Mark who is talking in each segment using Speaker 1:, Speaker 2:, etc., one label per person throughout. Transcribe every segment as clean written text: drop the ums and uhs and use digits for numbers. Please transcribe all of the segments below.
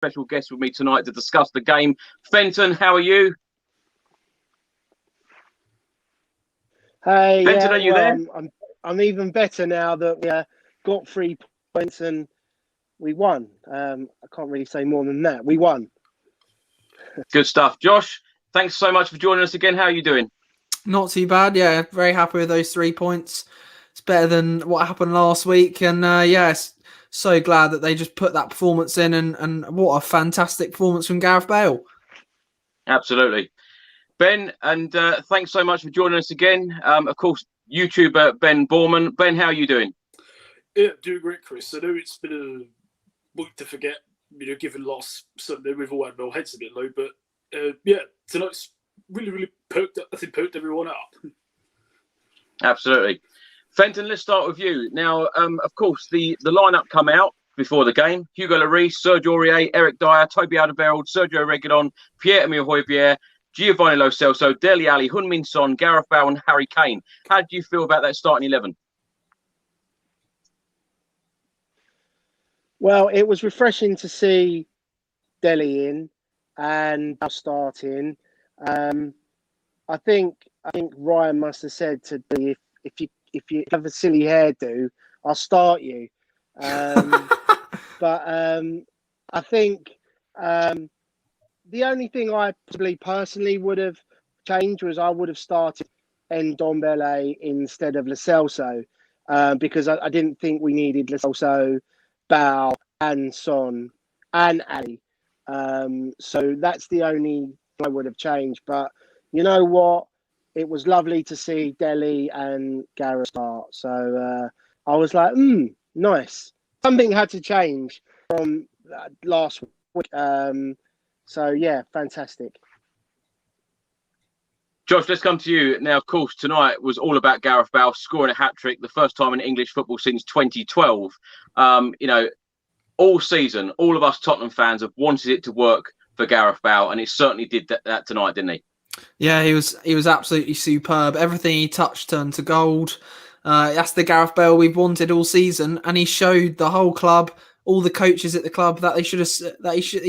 Speaker 1: special guest with me tonight to discuss the game. Fenton, how are you?
Speaker 2: Hey,
Speaker 1: Fenton, are you there?
Speaker 2: I'm even better now that we got 3 points and we won. I can't really say more than that. We won.
Speaker 1: Good stuff. Josh, thanks so much for joining us again. How are you doing?
Speaker 3: Not too bad. Yeah, very happy with those 3 points. It's better than what happened last week. And so glad that they just put that performance in. And what a fantastic performance from Gareth Bale.
Speaker 1: Absolutely. Ben, and thanks so much for joining us again. Of course, YouTuber Ben Borman. Ben, how are you doing?
Speaker 4: Yeah, doing great, Chris. I know it's been a week to forget, given last Sunday we've all had our heads a bit low, but tonight's really poked everyone up.
Speaker 1: Absolutely. Fenton, let's start with you. Now, of course, the lineup come out before the game. Hugo Lloris, Serge Aurier, Eric Dyer, Toby Alderweireld, Sergio Reguilon, Pierre-Emile Højbjerg, Giovanni Lo Celso, Dele Alli, Heung-min Son, Gareth Bale and Harry Kane. How do you feel about that starting 11?
Speaker 2: Well, it was refreshing to see Dele in and starting. I think Ryan must have said to me, if you have a silly hairdo, I'll start you. But I think the only thing I personally would have changed was I would have started Ndombele instead of Lo Celso, because I didn't think we needed Lo Celso, Bale and Son and Alli. So that's the only thing I would have changed. But you know what? It was lovely to see Dele and Gareth start. So I was like, nice. Something had to change from last week. So, yeah, fantastic.
Speaker 1: Josh, let's come to you. Now, of course, tonight was all about Gareth Bale scoring a hat-trick, the first time in English football since 2012. All season, all of us Tottenham fans have wanted it to work for Gareth Bale, and it certainly did that tonight, didn't he?
Speaker 3: Yeah, he was absolutely superb. Everything he touched turned to gold. That's the Gareth Bale we've wanted all season, and he showed the whole club, all the coaches at the club, that he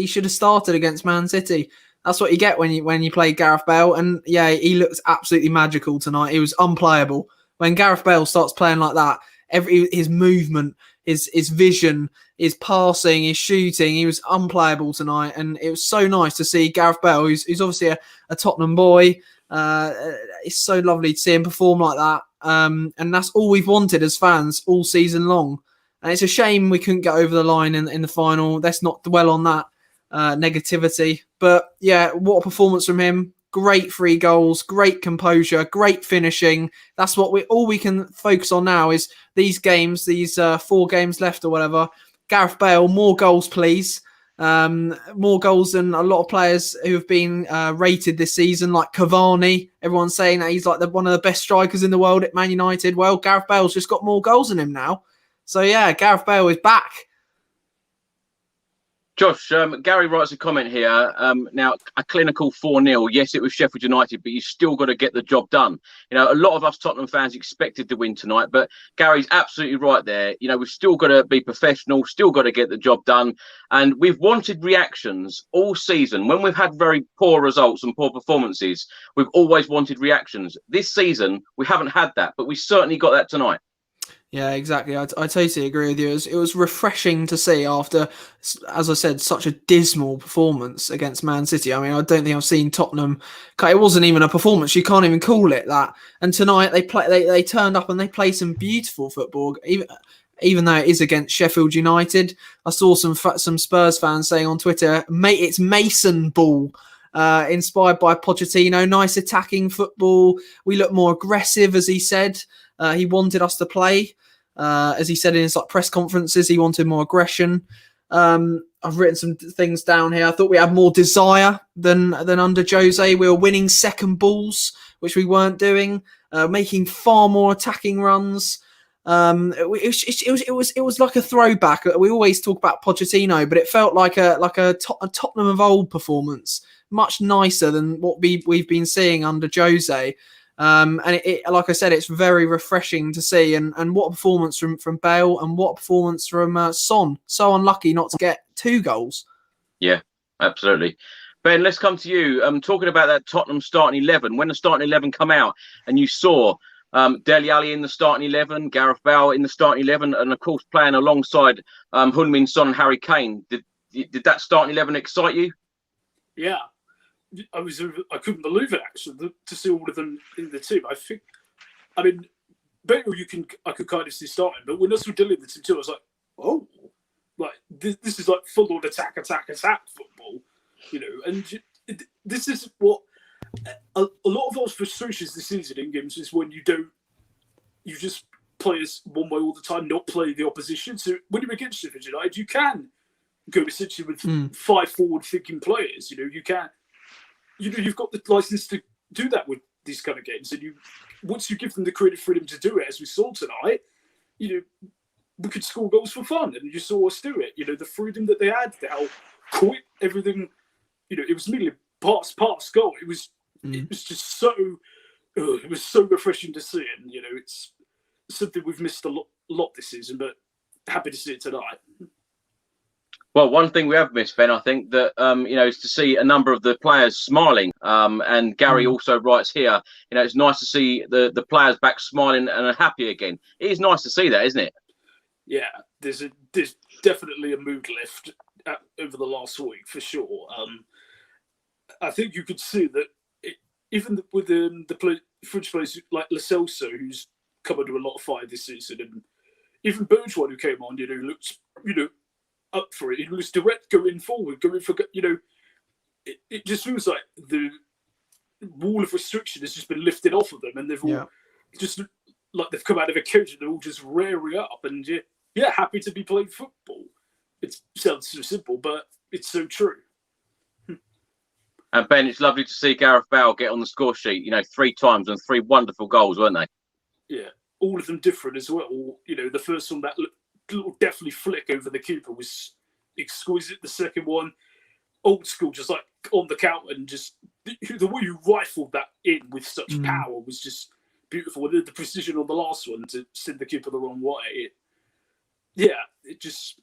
Speaker 3: should have started against Man City. That's what you get when you play Gareth Bale. And yeah, he looked absolutely magical tonight. He was unplayable. When Gareth Bale starts playing like that, his movement, his vision, his passing, his shooting, he was unplayable tonight. And it was so nice to see Gareth Bale, who's obviously a Tottenham boy. It's so lovely to see him perform like that. And that's all we've wanted as fans all season long. And it's a shame we couldn't get over the line in the final. Let's not dwell on that negativity. But yeah, what a performance from him. Great 3 goals, great composure, great finishing. That's what all we can focus on now is these games, these 4 games left or whatever. Gareth Bale, more goals, please. More goals than a lot of players who have been rated this season, like Cavani. Everyone's saying that he's like one of the best strikers in the world at Man United. Well, Gareth Bale's just got more goals than him now. So yeah, Gareth Bale is back.
Speaker 1: Josh, Gary writes a comment here. Now, a clinical 4-0. Yes, it was Sheffield United, but you still got to get the job done. A lot of us Tottenham fans expected to win tonight, but Gary's absolutely right there. We've still got to be professional, still got to get the job done. And we've wanted reactions all season. When we've had very poor results and poor performances, we've always wanted reactions. This season, we haven't had that, but we certainly got that tonight.
Speaker 3: Yeah, exactly. I totally agree with you. It was refreshing to see after, as I said, such a dismal performance against Man City. I mean, I don't think I've seen Tottenham. It wasn't even a performance. You can't even call it that. And tonight they turned up and they played some beautiful football, even though it is against Sheffield United. I saw some Spurs fans saying on Twitter, "Mate, it's Mason ball." Inspired by Pochettino, nice attacking football. We look more aggressive, as he said. He wanted us to play. As he said in his press conferences, he wanted more aggression. I've written some things down here. I thought we had more desire than under Jose. We were winning second balls, which we weren't doing, making far more attacking runs. It was like a throwback. We always talk about Pochettino, but it felt like a Tottenham of old performance, much nicer than what we've been seeing under Jose. And it, like I said, it's very refreshing to see. And what a performance from Bale, and what a performance from Son. So unlucky not to get 2 goals.
Speaker 1: Yeah, absolutely. Ben, let's come to you. Talking about that Tottenham starting 11. When the starting 11 come out and you saw Dele Alli in the starting 11, Gareth Bale in the starting 11, and of course playing alongside Heung-min, Son and Harry Kane, did that starting 11 excite you?
Speaker 4: Yeah, I couldn't believe it actually to see all of them in the team. I mean, Bale I could kind of see starting, but when I saw Dele in the team too, I was like, oh, like this is like full on attack football, you know. And this is what a lot of our frustrations this season in games is when you just play us one way all the time, not play the opposition. So when you're against Sheffield United, you can go essentially with 5 forward-thinking players. You know, you've got the license to do that with these kind of games, and once you give them the creative freedom to do it, as we saw tonight, you know, we could score goals for fun, and you saw us do it. You know, the freedom that they had, how quick everything. You know, it was merely pass goal. It was just so. It was so refreshing to see, and you know, it's something we've missed a lot this season, but happy to see it tonight.
Speaker 1: Well, one thing we have missed, Ben, I think that you know, is to see a number of the players smiling. And Gary also writes here, you know, it's nice to see the players back smiling and are happy again. It is nice to see that, isn't it?
Speaker 4: Yeah, there's definitely a mood lift over the last week for sure. I think you could see that even with the French players like Celso, who's come under a lot of fire this season, and even Bergeron, who came on, you know, looked, you know, up for it. It was direct going forward, going for, you know, it just feels like the wall of restriction has just been lifted off of them, and they've all just like they've come out of a cage and they're all just rearing up, and happy to be playing football. It sounds so simple, but it's so true.
Speaker 1: And Ben, it's lovely to see Gareth Bale get on the score sheet, you know, 3 times and 3 wonderful goals, weren't they?
Speaker 4: Yeah, all of them different as well. You know, the first one, that little deftly flick over the keeper was exquisite. The second one, old school, just like on the counter, and just the way you rifled that in with such power was just beautiful. The precision on the last one to send the keeper the wrong way. If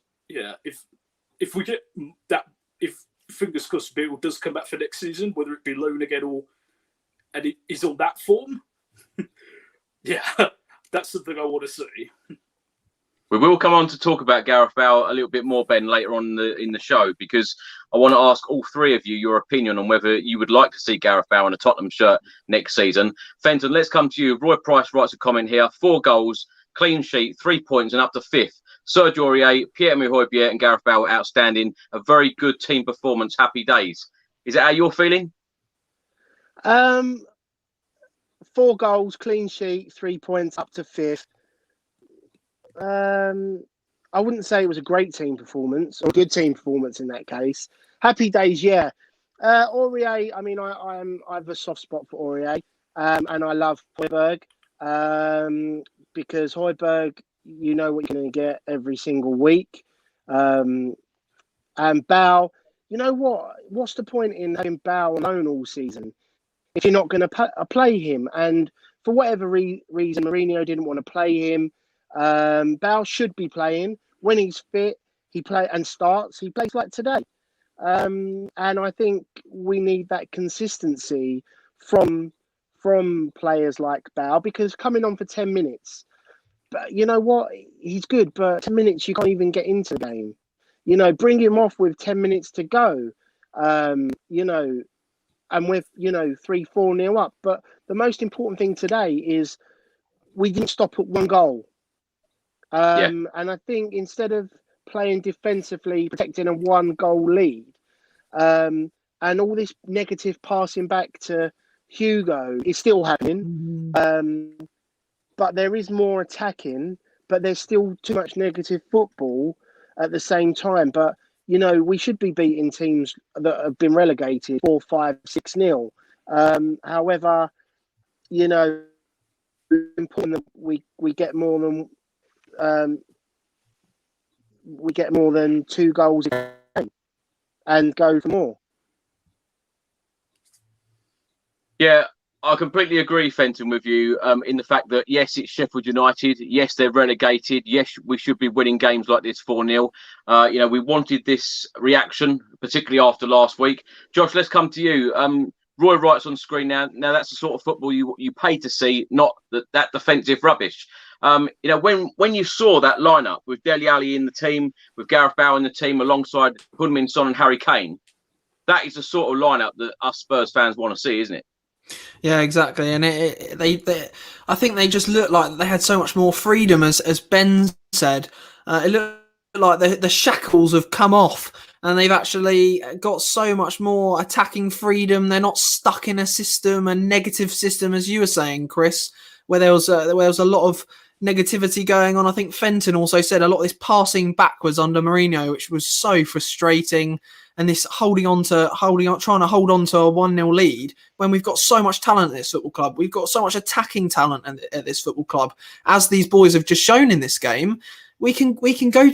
Speaker 4: we get that, if fingers crossed Bale does come back for next season, whether it be loan again and it is on that form, that's something I want to see.
Speaker 1: We will come on to talk about Gareth Bale a little bit more, Ben, later on in the show, because I want to ask all 3 of you your opinion on whether you would like to see Gareth Bale in a Tottenham shirt next season. Fenton, let's come to you. Roy Price writes a comment here: 4 goals, clean sheet, 3 points, and up to 5th. Serge Aurier, Pierre-Emile Højbjerg, and Gareth Bale outstanding. A very good team performance. Happy days. Is that how you're feeling?
Speaker 2: 4 goals, clean sheet, 3 points, up to 5th. I wouldn't say it was a great team performance or a good team performance in that case. Happy days, yeah. Aurier, I mean, I have a soft spot for Aurier, and I love Højbjerg, because Højbjerg, you know what you're going to get every single week. And Bale, you know what? What's the point in having Bale on loan all season if you're not going to play him? And for whatever reason, Mourinho didn't want to play him. Bale should be playing when he's fit. He plays and starts. He plays like today, and I think we need that consistency from players like Bale, because coming on for 10 minutes, but you know what, he's good, but 10 minutes you can't even get into the game. You know, bring him off with 10 minutes to go. You know, and with 3-4-0 up. But the most important thing today is we didn't stop at 1 goal. And I think instead of playing defensively, protecting a 1-goal lead, and all this negative passing back to Hugo is still happening, but there is more attacking, but there's still too much negative football at the same time. But, you know, we should be beating teams that have been relegated 4-5-6-0. However, you know, it's important that we get more than we get more than 2 goals a game and go for more.
Speaker 1: Yeah, I completely agree, Fenton, with you in the fact that, yes, it's Sheffield United. Yes, they're relegated. Yes, we should be winning games like this 4-0. We wanted this reaction, particularly after last week. Josh, let's come to you. Roy writes on screen now. Now, that's the sort of football you pay to see, not that defensive rubbish. When you saw that lineup with Dele Alli in the team, with Gareth Bale in the team alongside Heung-min, Son and Harry Kane, that is the sort of lineup that us Spurs fans want to see, isn't it?
Speaker 3: Yeah, exactly. And I think they just looked like they had so much more freedom, as Ben said. It looked like the shackles have come off, and they've actually got so much more attacking freedom. They're not stuck in a negative system, as you were saying, Chris, where there was a lot of negativity going on. I think Fenton also said a lot of this passing backwards under Mourinho, which was so frustrating. And this trying to hold on to a 1-0 lead when we've got so much talent at this football club. We've got so much attacking talent at this football club, as these boys have just shown in this game. We can go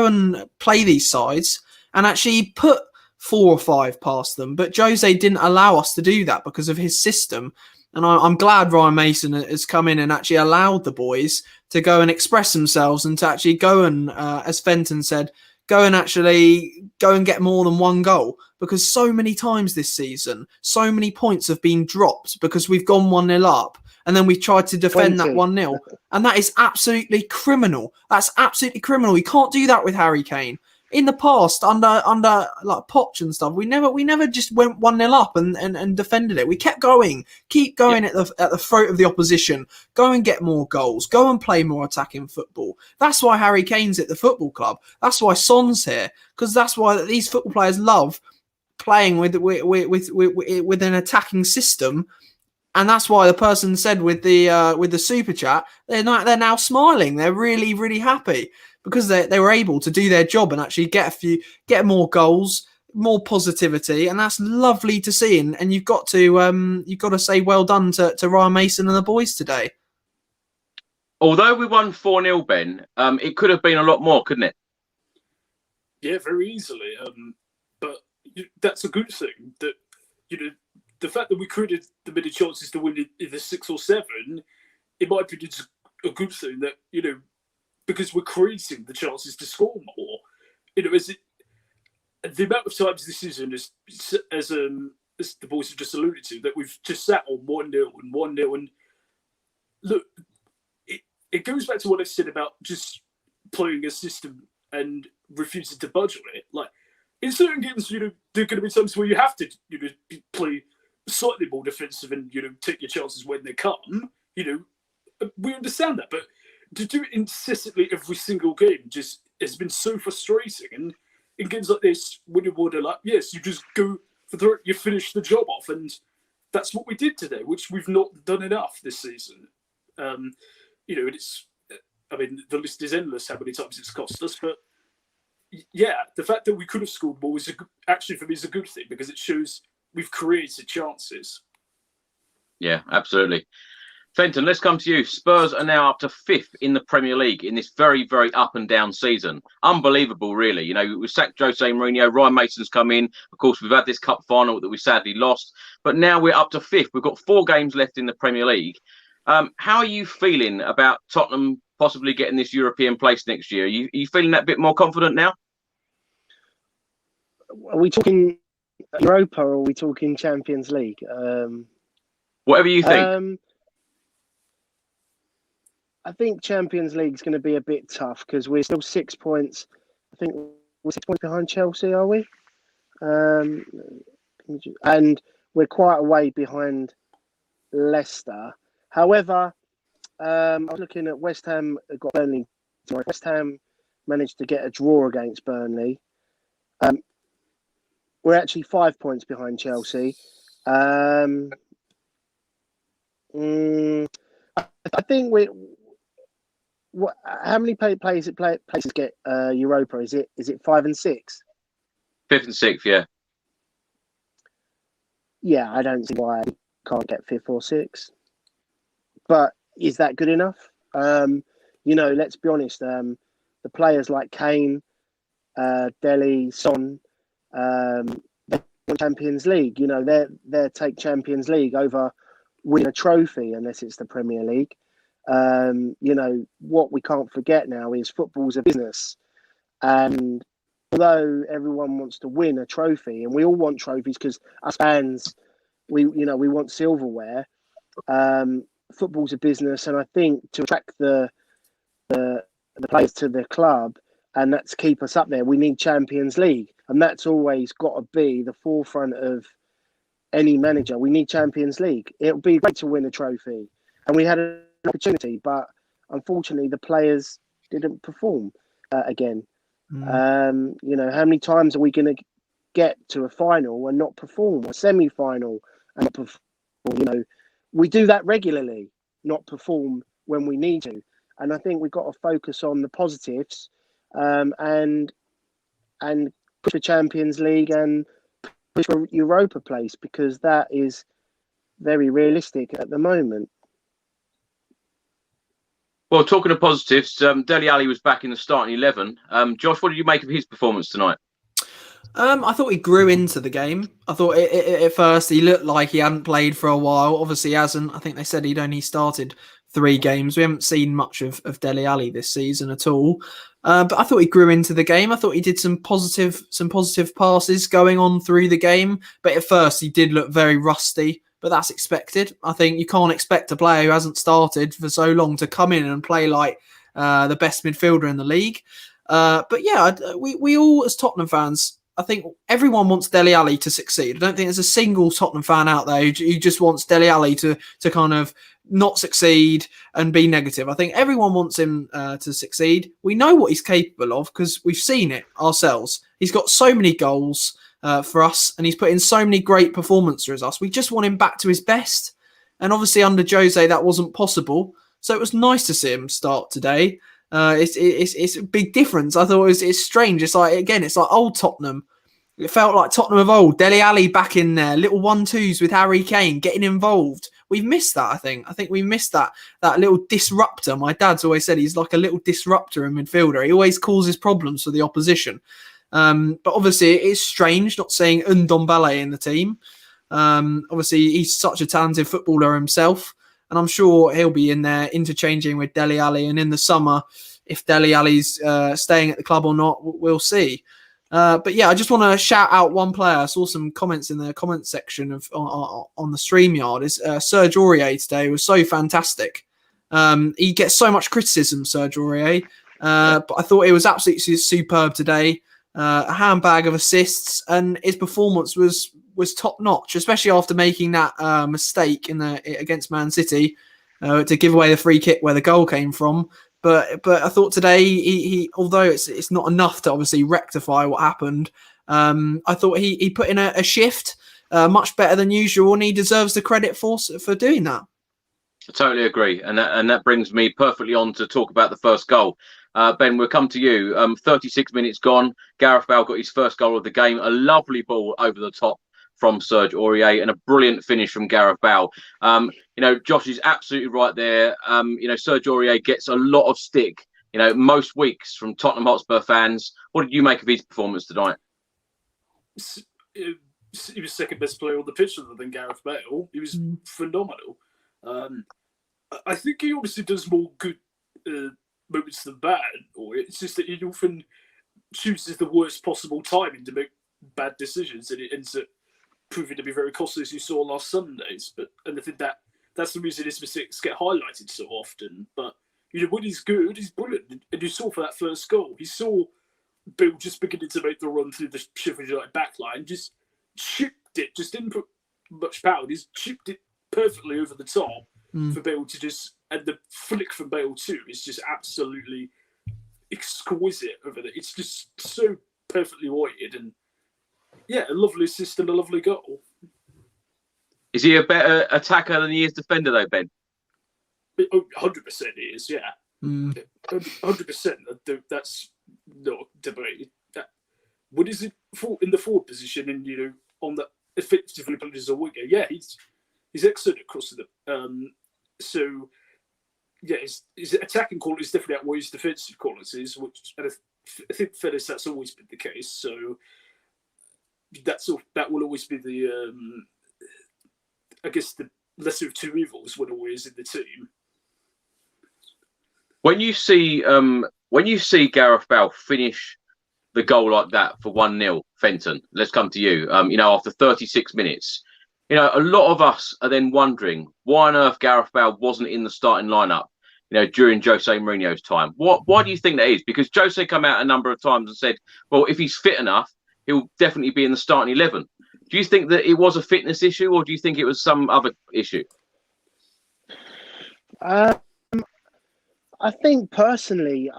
Speaker 3: and play these sides and actually put 4 or 5 past them. But Jose didn't allow us to do that because of his system. And I'm glad Ryan Mason has come in and actually allowed the boys to go and express themselves and to actually go and, as Fenton said, go and get more than 1 goal, because so many times this season, so many points have been dropped because we've gone 1-0 up and then we've tried to defend
Speaker 2: 20.
Speaker 3: that 1-0. And that is absolutely criminal. That's absolutely criminal. You can't do that with Harry Kane. In the past, under like Poch and stuff, we never just went 1-0 up and defended it. We kept going, keep going at the throat of the opposition, go and get more goals, go and play more attacking football. That's why Harry Kane's at the football club. That's why Son's here, because that's why these football players love playing with an attacking system. And that's why the person said with the super chat, they're now smiling. They're really, really happy, because they were able to do their job and actually get more goals, more positivity, and that's lovely to see. And you've got to say well done to Ryan Mason and the boys today.
Speaker 1: Although we won 4-0, Ben, it could have been a lot more, couldn't it?
Speaker 4: Yeah, very easily. But that's a good thing. That the fact that we created the many chances to win in the 6 or 7, in my opinion, is a good thing. That because we're creating the chances to score more. The amount of times this season, as the boys have just alluded to, that we've just sat on 1-0 and 1-0, and look, it goes back to what I said about just playing a system and refusing to budge on it. Like, in certain games, there are going to be times where you have to, play slightly more defensive and take your chances when they come. We understand that, but to do it incessantly every single game just has been so frustrating. And in games like this, when you wonder, like, yes, you just go for the you finish the job off, and that's what we did today, which we've not done enough this season. It's, I mean, the list is endless how many times it's cost us, but yeah, the fact that we could have scored more is actually, for me, is a good thing, because it shows we've created chances.
Speaker 1: Yeah, absolutely. Fenton, let's come to you. Spurs are now up to 5th in the Premier League in this very, very up and down season. Unbelievable, really. We sacked Jose Mourinho. Ryan Mason's come in. Of course, we've had this cup final that we sadly lost, but now we're up to 5th. We've got 4 games left in the Premier League. How are you feeling about Tottenham possibly getting this European place next year? Are you feeling that bit more confident now?
Speaker 2: Are we talking Europa or are we talking Champions League?
Speaker 1: Whatever you think.
Speaker 2: I think Champions League is going to be a bit tough because we're still 6 points. I think we're 6 points behind Chelsea, are we? And we're quite a way behind Leicester. However, I was looking at West Ham. Got Burnley. West Ham managed to get a draw against Burnley. We're actually 5 points behind Chelsea. I think we. How many places get Europa? Is it 5 and 6?
Speaker 1: 5th and 6th, yeah.
Speaker 2: Yeah, I don't see why we can't get 5th or 6th. But is that good enough? Let's be honest. The players like Kane, Dele, Son, Champions League. They take Champions League over win a trophy unless it's the Premier League. You know, what we can't forget now is football's a business. And although everyone wants to win a trophy, and we all want trophies because us fans, we want silverware. Football's a business, and I think to attract the players to the club and that's keep us up there, we need Champions League, and that's always got to be the forefront of any manager. We need Champions League. It'll be great to win a trophy, and we had an opportunity, but unfortunately the players didn't perform again. You know, how many times are we going to get to a final and not perform, or a semi-final and not perform? You know, we do that regularly, not perform when we need to. And I think we've got to focus on the positives, and push for Champions League and push for Europa place, because that is very realistic at the moment.
Speaker 1: Well, talking of positives, Dele Alli was back in the starting 11. Josh, what did you make of his performance tonight?
Speaker 3: I thought he grew into the game. I thought at first he looked like he hadn't played for a while. Obviously, he hasn't. I think they said he'd only started 3 games. We haven't seen much of Dele Alli this season at all. But I thought he grew into the game. I thought he did some positive passes going on through the game. But at first, he did look very rusty. But that's expected. I think you can't expect a player who hasn't started for so long to come in and play like the best midfielder in the league. But yeah, we all as Tottenham fans, I think everyone wants Dele Alli to succeed. I don't think there's a single Tottenham fan out there who just wants Dele Alli to kind of not succeed and be negative. I think everyone wants him to succeed. We know what he's capable of because we've seen it ourselves. He's got so many goals for us, and he's put in so many great performances for us. We just want him back to his best. And obviously under Jose, that wasn't possible. So it was nice to see him start today. It's a big difference. I thought it's strange. It's like old Tottenham. It felt like Tottenham of old. Dele Alli back in there, little 1-2s with Harry Kane, getting involved. We've missed that, I think. I think we missed that little disruptor. My dad's always said he's like a little disruptor in midfielder. He always causes problems for the opposition. But obviously it is strange not seeing Ndombele in the team. Obviously he's such a talented footballer himself, and I'm sure he'll be in there interchanging with Dele Alli. And in the summer, if Dele Alli's staying at the club or not, we'll see. But yeah, I just want to shout out one player. I saw some comments in the comment section on the StreamYard. Is Serge Aurier today was so fantastic. He gets so much criticism, Serge Aurier, but I thought it was absolutely superb today. A handbag of assists, and his performance was top notch, especially after making that mistake against Man City to give away the free kick where the goal came from. But I thought today he although it's not enough to obviously rectify what happened, I thought he put in a shift much better than usual, and he deserves the credit for doing that.
Speaker 1: I totally agree, and that brings me perfectly on to talk about the first goal. Ben, we'll come to you. 36 minutes gone. Gareth Bale got his first goal of the game. A lovely ball over the top from Serge Aurier, and a brilliant finish from Gareth Bale. You know, Josh is absolutely right there. You know, Serge Aurier gets a lot of stick, you know, most weeks from Tottenham Hotspur fans. What did you make of his performance tonight?
Speaker 4: He was second best player on the pitch other than Gareth Bale. He was phenomenal. I think he obviously does more good moments than bad, or it's just that he often chooses the worst possible timing to make bad decisions, and it ends up proving to be very costly, as you saw last Sundays. And I think that's the reason his mistakes get highlighted so often. But you know, when he's good, he's brilliant. And you saw for that first goal, he saw Bill just beginning to make the run through the Sheffield United backline, just chipped it, just didn't put much power. He's chipped it perfectly over the top for Bale to just, and the flick from Bale too is just absolutely exquisite over there. It's just so perfectly weighted, and yeah, a lovely assist and a lovely goal.
Speaker 1: Is he a better attacker than he is defender, though, Ben?
Speaker 4: 100% he is, yeah. 100%. That's no debate. When he's in the forward position, and you know, on that effectively played as a winger, yeah, he's excellent across the. So yeah, his attacking qualities definitely outweigh his defensive qualities, which, and I think fairness, that's always been the case. So that will always be the I guess the lesser of two evils when always in the team.
Speaker 1: When you see Gareth Bale finish the goal like that for 1-0, Fenton, let's come to you. After 36 minutes, a lot of us are then wondering why on earth Gareth Bale wasn't in the starting lineup, during Jose Mourinho's time. Why do you think that is? Because Jose come out a number of times and said, well, if he's fit enough, he'll definitely be in the starting 11. Do you think that it was a fitness issue, or do you think it was some other issue?
Speaker 2: I think personally,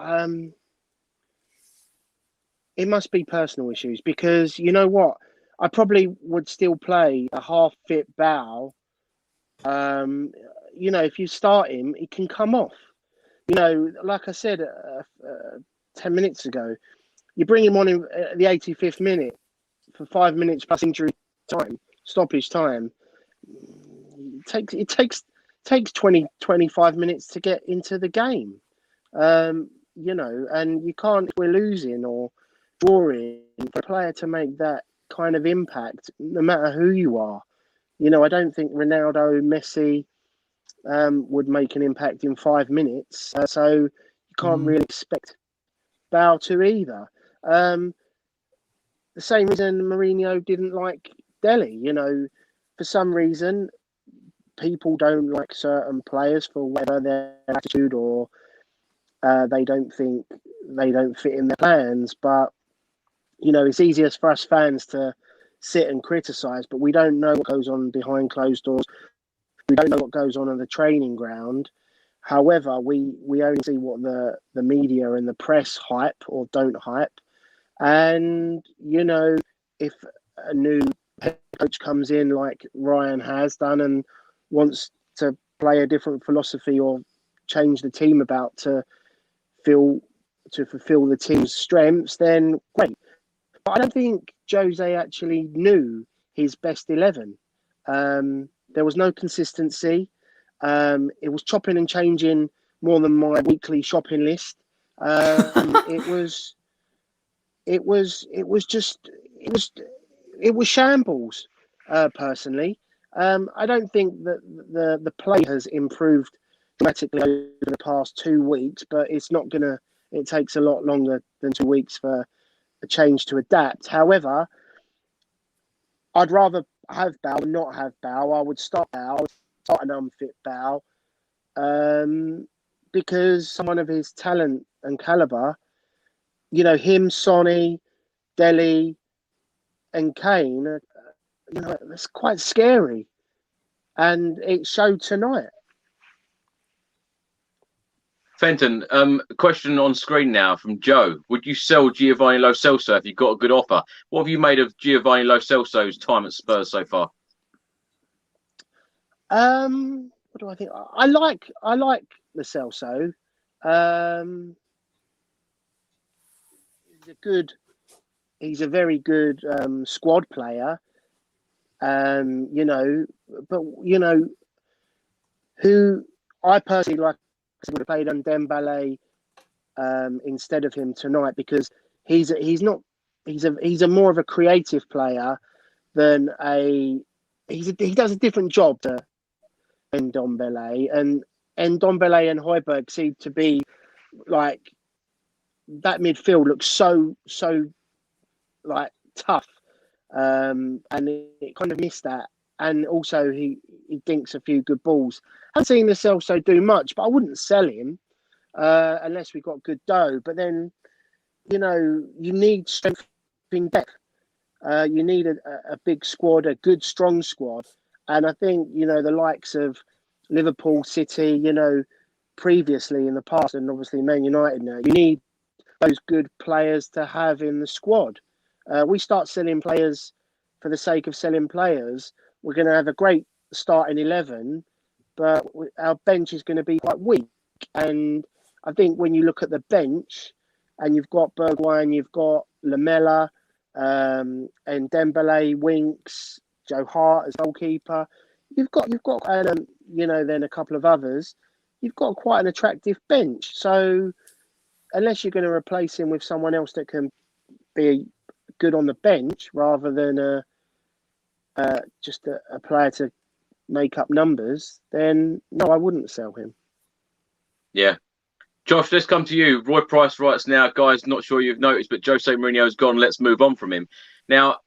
Speaker 2: it must be personal issues, because you know what? I probably would still play a half-fit Bale. If you start him, he can come off. Like I said 10 minutes ago, you bring him on in the 85th minute for 5 minutes plus injury time, stoppage time. It takes 20, 25 minutes to get into the game. And you can't, if we're losing or drawing, for a player to make that kind of impact, no matter who you are. I don't think Ronaldo, Messi would make an impact in 5 minutes. So you can't really expect Bale to either. The same reason Mourinho didn't like Dele. For some reason, people don't like certain players for whether their attitude or they don't think they don't fit in their plans. But, it's easiest for us fans to sit and criticise, but we don't know what goes on behind closed doors. We don't know what goes on the training ground. However, we only see what the media and the press hype or don't hype. And, if a new head coach comes in like Ryan has done and wants to play a different philosophy or change the team about to fulfill the team's strengths, then great. But I don't think Jose actually knew his best 11. There was no consistency. It was chopping and changing more than my weekly shopping list. It was shambles. Personally, I don't think that the play has improved dramatically over the past 2 weeks, but it's not gonna. It takes a lot longer than 2 weeks for a change to adapt. However, I'd rather have Bale than not have Bale. I would start Bale. I would start an unfit Bale, because someone of his talent and caliber, him, Sonny, Dele, and Kane, that's quite scary, and it showed tonight.
Speaker 1: Fenton, question on screen now from Joe. Would you sell Giovanni Lo Celso if you got a good offer? What have you made of Giovanni Lo Celso's time at Spurs so far?
Speaker 2: What do I think? I like Lo Celso. He's a very good squad player. But who I personally like would have played on Dembele instead of him tonight, because he's a more of a creative player than he does a different job to Ndombele, and Ndombele and Højbjerg seem to be like, that midfield looks so like tough, and it kind of missed that. And also he dinks a few good balls. I haven't seen Lo Celso do much, but I wouldn't sell him unless we got good dough. But then, you need strength in depth. You need a big squad, a good, strong squad. And I think, the likes of Liverpool, City, previously in the past, and obviously Man United now, you need those good players to have in the squad. We start selling players for the sake of selling players. We're going to have a great starting 11, but our bench is going to be quite weak. And I think when you look at the bench, and you've got Bergwijn, you've got Lamela, and Dembele, Winks, Joe Hart as goalkeeper, you've got then a couple of others. You've got quite an attractive bench. So unless you're going to replace him with someone else that can be good on the bench rather than just a player to make up numbers, then no, I wouldn't sell him.
Speaker 1: Yeah. Josh, let's come to you. Roy Price writes now, guys, not sure you've noticed, but Jose Mourinho's gone. Let's move on from him. Now,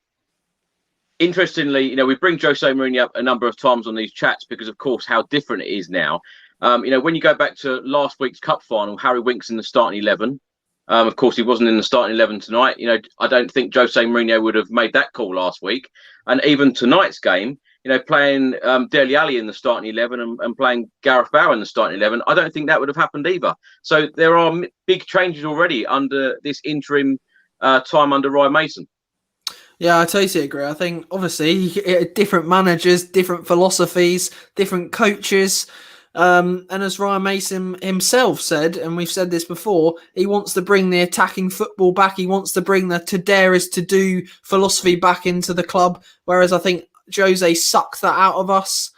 Speaker 1: interestingly, we bring Jose Mourinho up a number of times on these chats because, of course, how different it is now. When you go back to last week's cup final, Harry Winks in the starting 11. Of course, he wasn't in the starting 11 tonight. I don't think Jose Mourinho would have made that call last week. And even tonight's game, playing Dele Alli in the starting 11 and playing Gareth Bale in the starting 11, I don't think that would have happened either. So there are big changes already under this interim time under Ryan Mason.
Speaker 3: Yeah, I totally agree. I think, obviously, different managers, different philosophies, different coaches. And as Ryan Mason himself said, and we've said this before, he wants to bring the attacking football back. He wants to bring the to dare is to do philosophy back into the club. Whereas I think Jose sucked that out of us.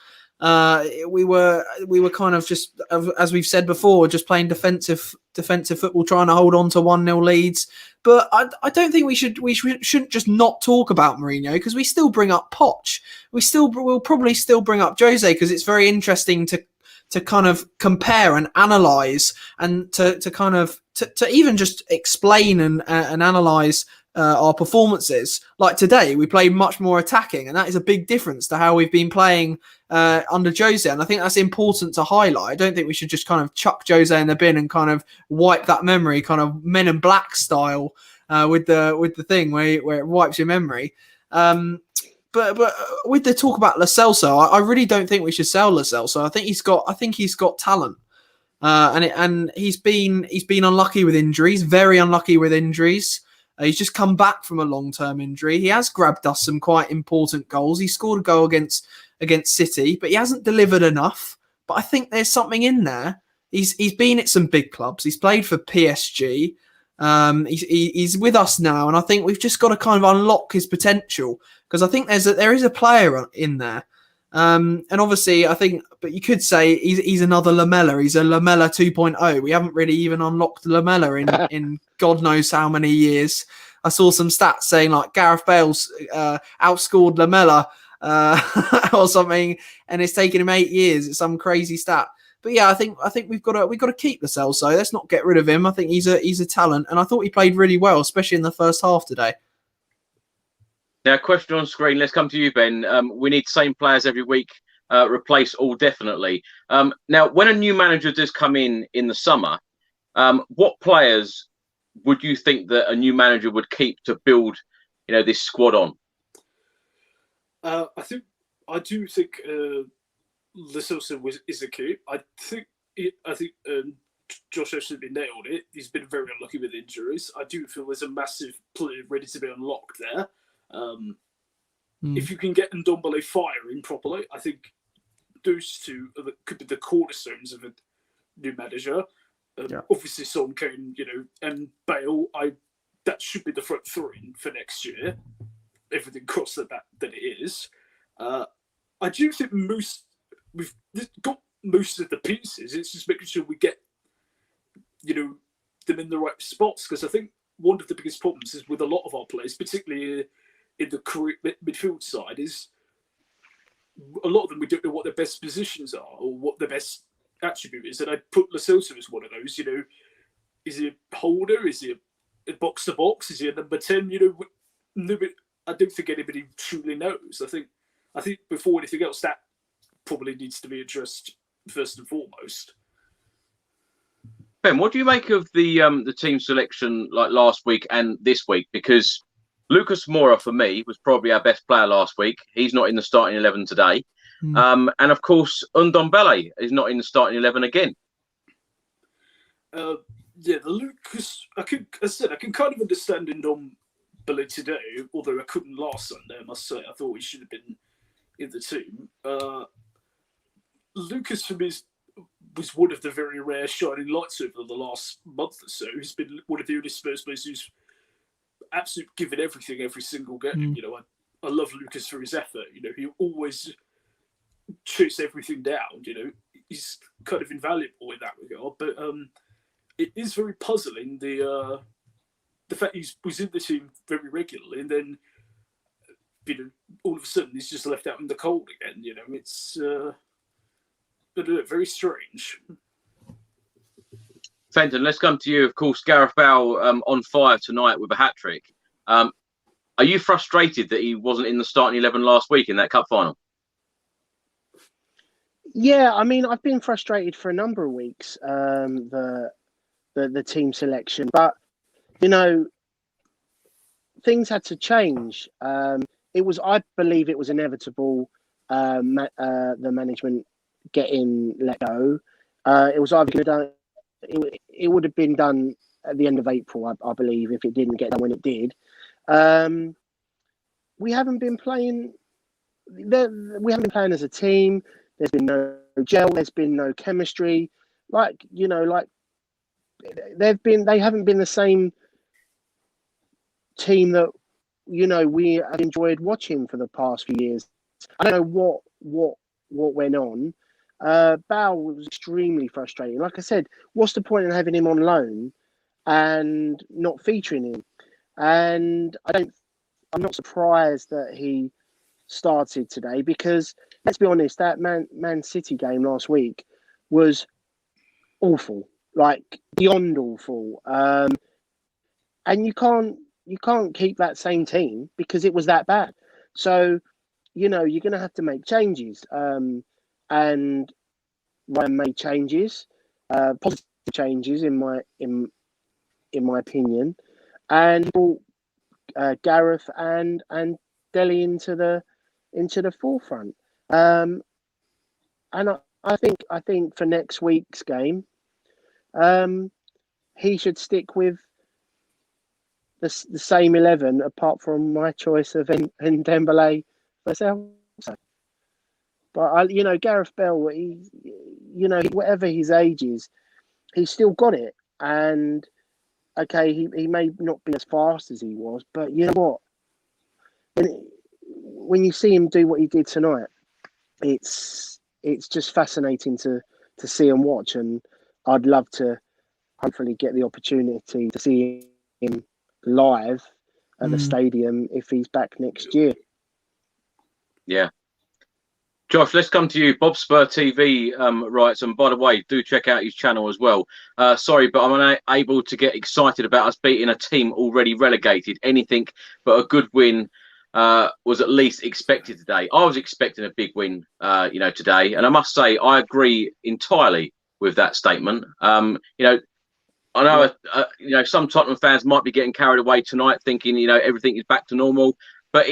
Speaker 3: We were kind of just, as we've said before, just playing defensive football, trying to hold on to 1-0 leads. But I don't think we shouldn't just not talk about Mourinho, because we still bring up Poch. We'll probably still bring up Jose, because it's very interesting to kind of compare and analyze, and to even just explain and analyze our performances. Like today, we played much more attacking, and that is a big difference to how we've been playing under Jose. And I think that's important to highlight. I don't think we should just kind of chuck Jose in the bin and kind of wipe that memory, kind of Men in Black style, with the thing where it wipes your memory. But with the talk about Lo Celso, I really don't think we should sell Lo Celso. I think he's got talent, and he's been unlucky with injuries, very unlucky with injuries. He's just come back from a long-term injury. He has grabbed us some quite important goals. He scored a goal against City, but he hasn't delivered enough. But I think there's something in there. He's been at some big clubs. He's played for PSG. He's with us now, and I think we've just got to kind of unlock his potential, because I think there is a player in there. And obviously, I think, but you could say he's another Lamella. He's a Lamella 2.0. We haven't really even unlocked Lamella in God knows how many years. I saw some stats saying like Gareth Bale's outscored Lamella or something, and it's taken him 8 years. It's some crazy stat. But yeah, I think we've got to keep the Celso. Let's not get rid of him. I think he's a talent, and I thought he played really well, especially in the first half today.
Speaker 1: Now, question on screen. Let's come to you, Ben. We need the same players every week. Replace all definitely. Now, when a new manager does come in the summer, what players would you think that a new manager would keep to build, this squad on?
Speaker 4: I do think Lo Celso is a key. I think Josh actually nailed it. He's been very unlucky with injuries. I do feel there's a massive player ready to be unlocked there. If you can get Ndombele firing properly, I think those two could be the cornerstones of a new manager. Obviously, Son, Kane, and Bale. That should be the front three for next year. Everything crossed that it is. I do think we've got most of the pieces. It's just making sure we get, them in the right spots. Because I think one of the biggest problems is with a lot of our players, particularly in the midfield side, is a lot of them we don't know what their best positions are or what their best attribute is. And I put Lo Celso as one of those. Is he a holder? Is he a box to box? Is he a number 10? I don't think anybody truly knows. I think before anything else, that probably needs to be addressed first and foremost.
Speaker 1: Ben, what do you make of the team selection like last week and this week? Because Lucas Moura, for me, was probably our best player last week. He's not in the starting 11 today. And of course, Ndombele is not in the starting 11 again.
Speaker 4: The Lucas, I can kind of understand Ndombele today, although I couldn't last Sunday, I must say. I thought he should have been in the team. Lucas, for me, was one of the very rare shining lights over the last month or so. He's been one of the only Spurs players who's absolutely given everything every single game. I love Lucas for his effort. He always chase everything down. He's kind of invaluable in that regard. But it is very puzzling the fact he was in the team very regularly, and then all of a sudden he's just left out in the cold again. It's very strange.
Speaker 1: Fenton, let's come to you. Of course, Gareth Bale on fire tonight with a hat-trick. Are you frustrated that he wasn't in the starting 11 last week in that cup final?
Speaker 2: Yeah, I mean, I've been frustrated for a number of weeks, the team selection, but things had to change. I believe it was inevitable. The management getting let go. It was either going to done. It would have been done at the end of April, I believe, if it didn't get done when it did. We haven't been playing. We haven't been playing as a team. There's been no gel. There's been no chemistry. They haven't been the same team that we have enjoyed watching for the past few years. I don't know what went on. Bale was extremely frustrating. Like I said, what's the point in having him on loan and not featuring him? And I'm not surprised that he started today, because let's be honest, that Man City game last week was awful, like beyond awful. And you can't keep that same team because it was that bad. So, you're going to have to make changes. And Ryan made changes, positive changes in my opinion, and brought Gareth and Dele into the forefront. And I think for next week's game, he should stick with the same 11, apart from my choice of Dembele for Celso. But Gareth Bale, whatever his age is, he's still got it. And okay, he may not be as fast as he was, but you know what? When you see him do what he did tonight, it's just fascinating to see and watch. And I'd love to hopefully get the opportunity to see him live at the stadium if he's back next year. Yeah.
Speaker 1: Josh, let's come to you. Bob Spur TV writes, and by the way, do check out his channel as well. Sorry, but I'm unable to get excited about us beating a team already relegated. Anything but a good win was at least expected today. I was expecting a big win, today, and I must say I agree entirely with that statement. I know, some Tottenham fans might be getting carried away tonight, thinking everything is back to normal. But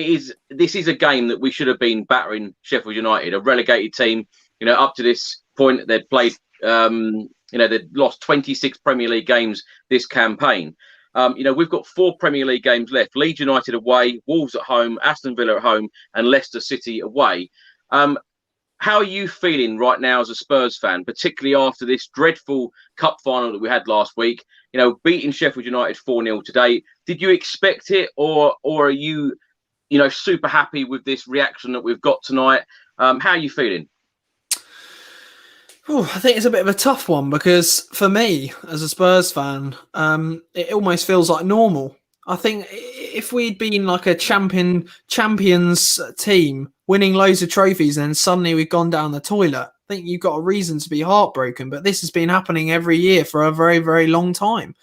Speaker 1: this is a game that we should have been battering Sheffield United, a relegated team. Up to this point, they'd played, they'd lost 26 Premier League games this campaign. We've got 4 Premier League games left: Leeds United away, Wolves at home, Aston Villa at home, and Leicester City away. How are you feeling right now as a Spurs fan, particularly after this dreadful cup final that we had last week? Beating Sheffield United 4-0 today. Did you expect it, or are you super happy with this reaction that we've got tonight? How are you feeling?
Speaker 3: I think it's a bit of a tough one, because for me, as a Spurs fan, it almost feels like normal. I think if we'd been like a champions team, winning loads of trophies, and then suddenly we've gone down the toilet, I think you've got a reason to be heartbroken. But this has been happening every year for a very, very long time.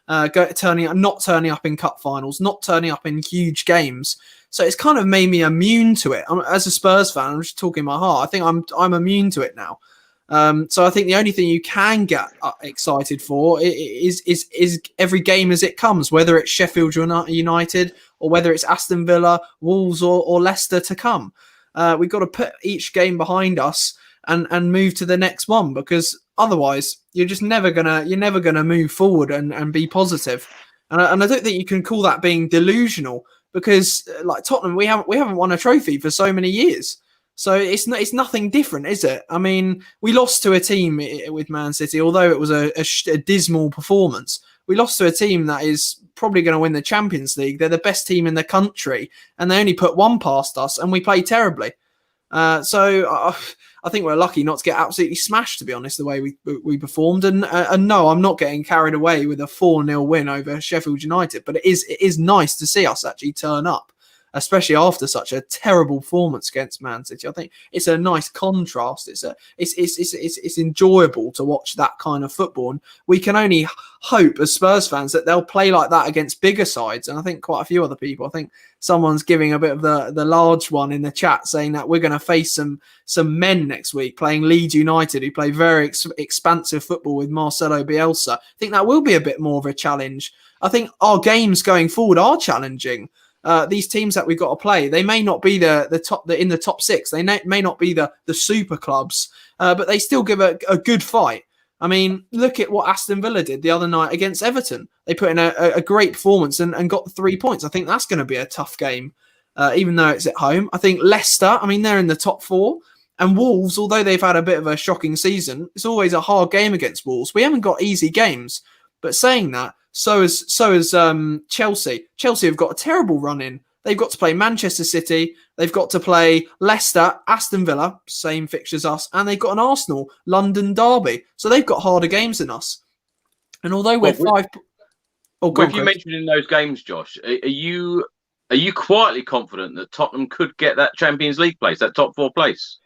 Speaker 3: Not turning up in cup finals, not turning up in huge games. So it's kind of made me immune to it. As a Spurs fan, I'm just talking my heart. I think I'm immune to it now. So I think the only thing you can get excited for is every game as it comes, whether it's Sheffield United or whether it's Aston Villa, Wolves or Leicester to come. We've got to put each game behind us and move to the next one, because otherwise you're just never gonna move forward and be positive. And I don't think you can call that being delusional, because like Tottenham, we haven't won a trophy for so many years. So it's nothing different, is it? I mean, we lost to a team with Man City, although it was a dismal performance. We lost to a team that is probably going to win the Champions League. They're the best team in the country, and they only put one past us, and we played terribly. So I think we're lucky not to get absolutely smashed, to be honest, the way we performed. And no, I'm not getting carried away with a 4-0 win over Sheffield United, but it is nice to see us actually turn up especially after such a terrible performance against Man City. I think it's a nice contrast. It's enjoyable to watch that kind of football, and we can only hope as Spurs fans that they'll play like that against bigger sides. And I think quite a few other people, I think someone's giving a bit of the large one in the chat, saying that we're going to face some men next week playing Leeds United, who play very expansive football with Marcelo Bielsa. I think that will be a bit more of a challenge. I think our games going forward are challenging. These teams that we've got to play, they may not be the top in the top six. They may not be the super clubs, but they still give a good fight. I mean, look at what Aston Villa did the other night against Everton. They put in a great performance and got the 3 points. I think that's going to be a tough game, even though it's at home. I think Leicester, I mean, they're in the top 4. And Wolves, although they've had a bit of a shocking season, it's always a hard game against Wolves. We haven't got easy games. But saying that, so is Chelsea. Chelsea have got a terrible run in. They've got to play Manchester City. They've got to play Leicester, Aston Villa, same fixtures as us, and they've got an Arsenal London derby. So they've got harder games than us. And although we're
Speaker 1: With you mentioning those games, Josh, are you quietly confident that Tottenham could get that Champions League place, that top 4 place?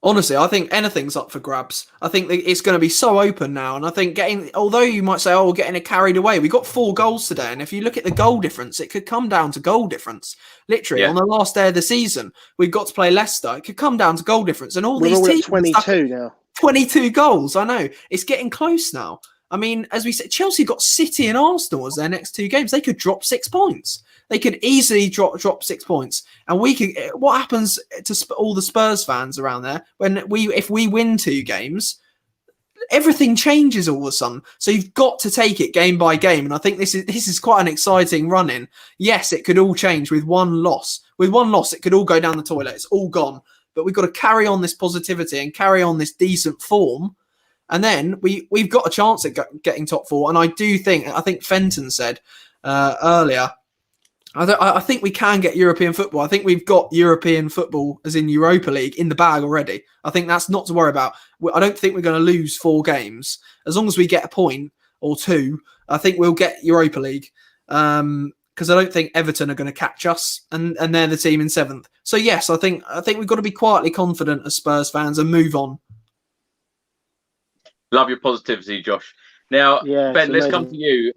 Speaker 3: Honestly, I think anything's up for grabs. I think it's going to be so open now. And I think although you might say, we're getting it carried away, we got 4 goals today. And if you look at the goal difference, it could come down to goal difference. Literally, on the last day of the season, we've got to play Leicester. It could come down to goal difference. And
Speaker 2: We're
Speaker 3: these
Speaker 2: all
Speaker 3: teams...
Speaker 2: at 22 now.
Speaker 3: 22 goals, I know. It's getting close now. I mean, as we said, Chelsea got City and Arsenal as their next 2 games. They could drop 6 points. They could easily drop 6 points. And we could. What happens to all the Spurs fans around there if we win 2 games? Everything changes all of a sudden. So you've got to take it game by game. And I think this is quite an exciting run-in. Yes, it could all change with one loss. With one loss, it could all go down the toilet. It's all gone. But we've got to carry on this positivity and carry on this decent form. And then we've got a chance at getting top 4. And I think Fenton said earlier, I think we can get European football. I think we've got European football, as in Europa League, in the bag already. I think that's not to worry about. I don't think we're going to lose 4 games. As long as we get a point or 2, I think we'll get Europa League. Because I don't think Everton are going to catch us, and they're the team in 7th. So yes, I think we've got to be quietly confident as Spurs fans and move on.
Speaker 1: Love your positivity, Josh. Now, Ben, let's come to you.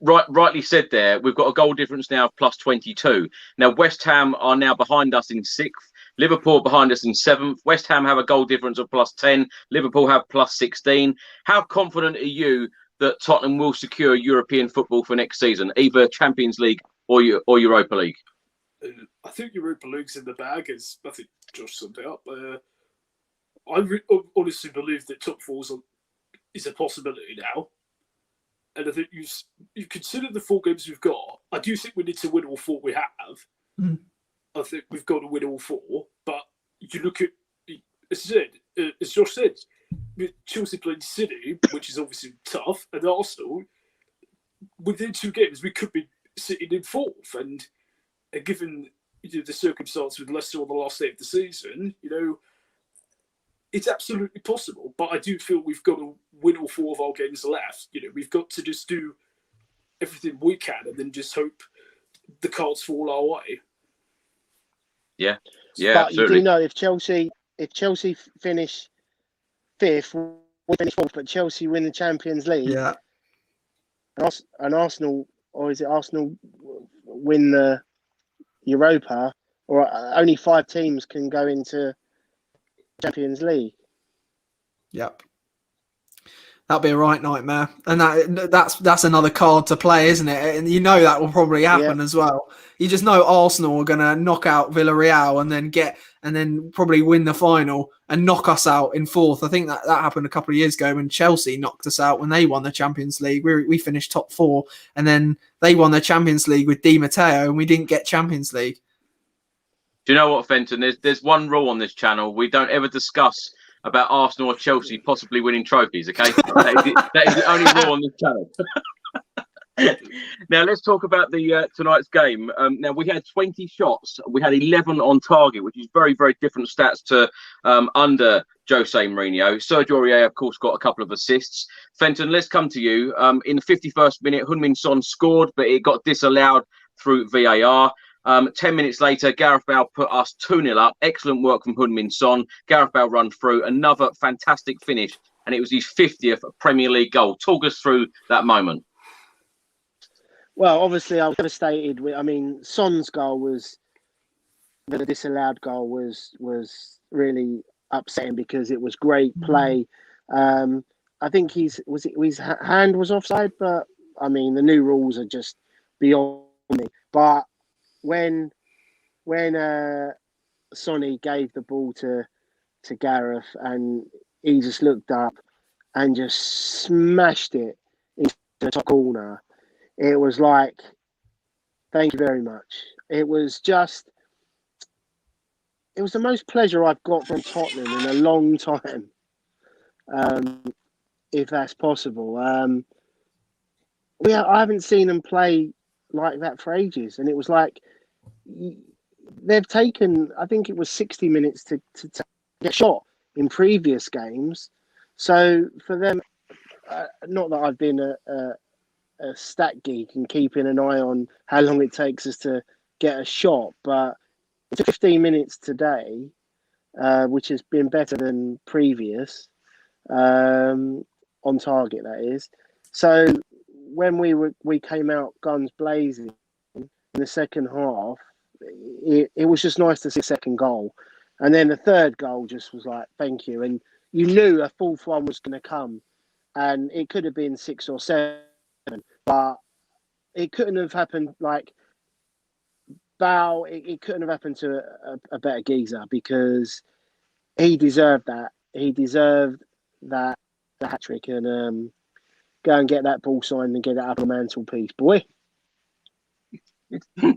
Speaker 1: Rightly said there, we've got a goal difference now of plus 22. Now, West Ham are now behind us in 6th. Liverpool behind us in 7th. West Ham have a goal difference of plus 10. Liverpool have plus 16. How confident are you that Tottenham will secure European football for next season, either Champions League or Europa League?
Speaker 4: I think Europa League's in the bag, as I think Josh summed it up. I honestly believe that top 4 is a possibility now. And I think you consider the 4 games we've got. I do think we need to win all 4 we have. Mm. I think we've got to win all 4. But you look at, as Josh said, Chelsea playing City, which is obviously tough, and Arsenal, within 2 games, we could be sitting in 4th. And given the circumstance with Leicester on the last day of the season, it's absolutely possible. But I do feel we've got to win all 4 of our games left. We've got to just do everything we can and then just hope the cards fall our way.
Speaker 1: Yeah,
Speaker 2: but
Speaker 1: absolutely.
Speaker 2: You do know if Chelsea finish 5th, we finish 4th, but Chelsea win the Champions League.
Speaker 3: Yeah.
Speaker 2: And Arsenal, or is it Arsenal win the Europa? Or only 5 teams can go into Champions League.
Speaker 3: Yep. That'll be a right nightmare. And that's another card to play, isn't it? And that will probably happen as well. You just know Arsenal are going to knock out Villarreal and then probably win the final and knock us out in 4th. I think that happened a couple of years ago when Chelsea knocked us out when they won the Champions League. We finished top 4 and then they won the Champions League with Di Matteo and we didn't get Champions League.
Speaker 1: Do you know what, Fenton? There's one rule on this channel. We don't ever discuss about Arsenal or Chelsea possibly winning trophies, okay? That is the only rule on this channel. Now, let's talk about the tonight's game. Now, we had 20 shots. We had 11 on target, which is very, very different stats to under Jose Mourinho. Serge Aurier, of course, got a couple of assists. Fenton, let's come to you. In the 51st minute, Heung-min Son scored, but it got disallowed through VAR. 10 minutes later, Gareth Bale put us 2-0 up. Excellent work from Heung-min Son. Gareth Bale run through. Another fantastic finish. And it was his 50th Premier League goal. Talk us through that moment.
Speaker 2: Well, obviously, I was devastated. I mean, Son's goal was, the disallowed goal was really upsetting because it was great play. I think his hand was offside, but I mean, the new rules are just beyond me. But when Sonny gave the ball to Gareth and he just looked up and just smashed it into the top corner, it was like, thank you very much. It was the most pleasure I've got from Tottenham in a long time, if that's possible. I haven't seen them play like that for ages, and it was like they've taken, I think it was 60 minutes to get shot in previous games. So for them, not that I've been a stat geek and keeping an eye on how long it takes us to get a shot, but it's 15 minutes today, which has been better than previous, on target, that is. So when we came out guns blazing in the second half, it was just nice to see a second goal. And then the third goal just was like, thank you. And you knew a fourth one was going to come, and it could have been 6 or 7, but it couldn't have happened like Bale. It couldn't have happened to a better geezer, because he deserved that. He deserved the hat trick, and go and get that ball signed and get it up on the mantelpiece, boy.
Speaker 1: Well,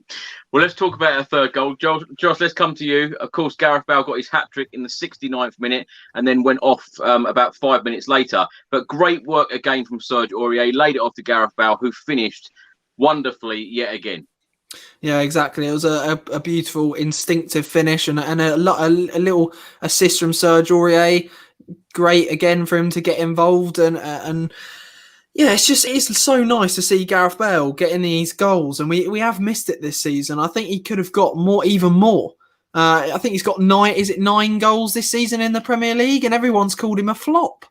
Speaker 1: let's talk about our third goal. Josh, let's come to you. Of course, Gareth Bale got his hat-trick in the 69th minute and then went off about 5 minutes later. But great work again from Serge Aurier. Laid it off to Gareth Bale, who finished wonderfully yet again.
Speaker 3: Yeah, exactly. It was a beautiful, instinctive finish and a little assist from Serge Aurier. Great again for him to get involved and yeah, it's so nice to see Gareth Bale getting these goals, and we have missed it this season. I think he could have got even more. I think he's got 9 goals this season in the Premier League, and everyone's called him a flop.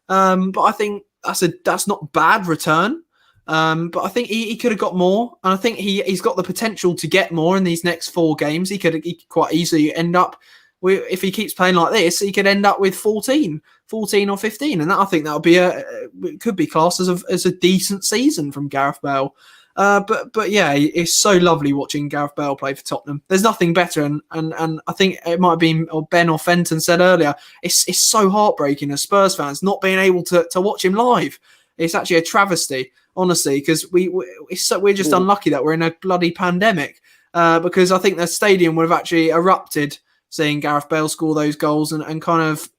Speaker 3: But I think that's not bad return. But I think he could have got more, and I think he's got the potential to get more in these next 4 games. He could quite easily end up with, if he keeps playing like this, he could end up with 14 or 15, and I think that would be it could be classed as a decent season from Gareth Bale. But yeah, it's so lovely watching Gareth Bale play for Tottenham. There's nothing better, and I think it might have been Ben or Fenton said earlier. It's so heartbreaking as Spurs fans not being able to watch him live. It's actually a travesty, honestly, because we're just unlucky that we're in a bloody pandemic. Because I think the stadium would have actually erupted seeing Gareth Bale score those goals and kind of.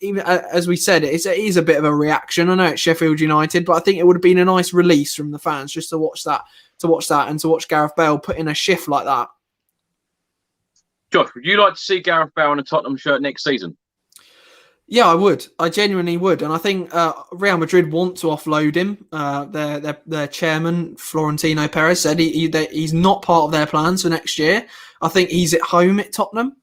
Speaker 3: Even as we said, it is a bit of a reaction. I know it's Sheffield United, but I think it would have been a nice release from the fans just to watch that, and to watch Gareth Bale put in a shift like that.
Speaker 1: Josh, would you like to see Gareth Bale in a Tottenham shirt next season?
Speaker 3: Yeah, I would. I genuinely would, and I think Real Madrid want to offload him. Their chairman Florentino Perez said he's not part of their plans for next year. I think he's at home at Tottenham.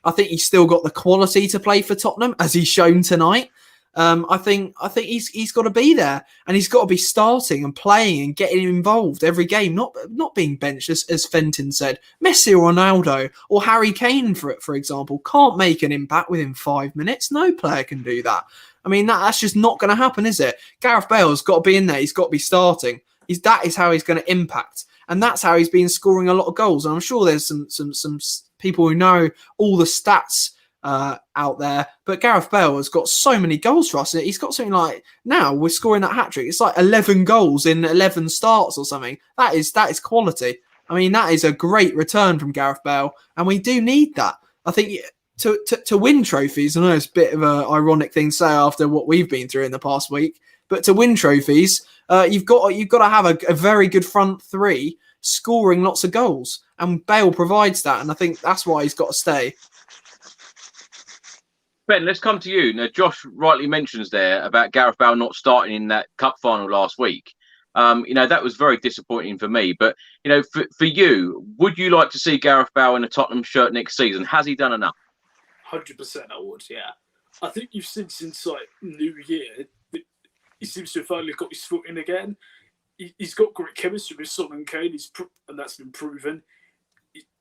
Speaker 3: I think he's still got the quality to play for Tottenham, as he's shown tonight. I think he's got to be there, and he's got to be starting and playing and getting involved every game, not being benched, as Fenton said. Messi or Ronaldo or Harry Kane, for example, can't make an impact within 5 minutes. No player can do that. I mean, that's just not going to happen, is it? Gareth Bale's got to be in there. He's got to be starting. That is how he's going to impact, and that's how he's been scoring a lot of goals. And I'm sure there's some people who know all the stats out there, but Gareth Bale has got so many goals for us. He's got something like, now we're scoring that hat-trick, it's like 11 goals in 11 starts or something. That is quality. I mean, that is a great return from Gareth Bale, and we do need that. I think to win trophies, I know it's a bit of an ironic thing to say after what we've been through in the past week, but to win trophies, you've got to have a very good front three scoring lots of goals, and Bale provides that, and I think that's why he's got to stay.
Speaker 1: Ben, let's come to you. Now, Josh rightly mentions there about Gareth Bale not starting in that cup final last week. That was very disappointing for me. But, for you, would you like to see Gareth Bale in a Tottenham shirt next season? Has he done enough?
Speaker 4: 100% I would, yeah. I think you've seen since New Year that he seems to have finally got his foot in again. He's got great chemistry with Son and Kane, and that's been proven.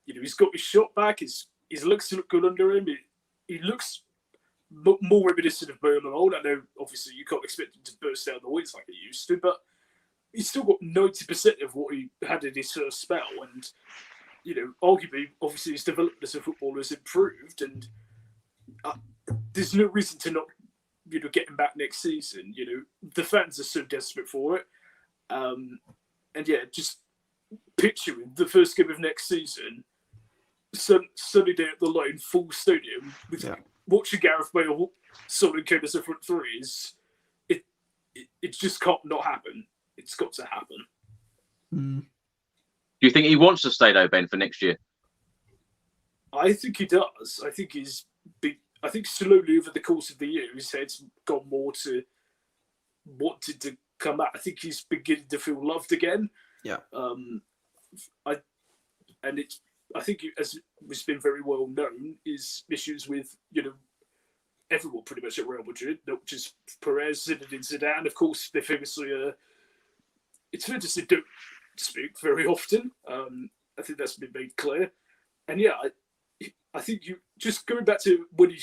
Speaker 4: He's got his shot back. His looks look good under him. He looks more reminiscent of Bale and old. I know, obviously, you can't expect him to burst out the wings like he used to, but he's still got 90% of what he had in his first spell. And, arguably, obviously, his development as a footballer has improved. And there's no reason to not, get him back next season. The fans are so desperate for it. Just picturing the first game of next season, sunny day at the Line, full stadium, with watching Gareth Bale, Son and Kane as a front three it just can't not happen. It's got to happen.
Speaker 1: Do you think he wants to stay though, Ben, for next year?
Speaker 4: I think he does. I think slowly over the course of the year, his head's gone more to wanted to come out. I think he's beginning to feel loved again. Yeah. I think, as has been very well known, is issues with everyone pretty much at Real Madrid, not just Perez, Zinedine Zidane. Of course, they famously it's fair to say don't speak very often. I think that's been made clear. And I think you just going back to when he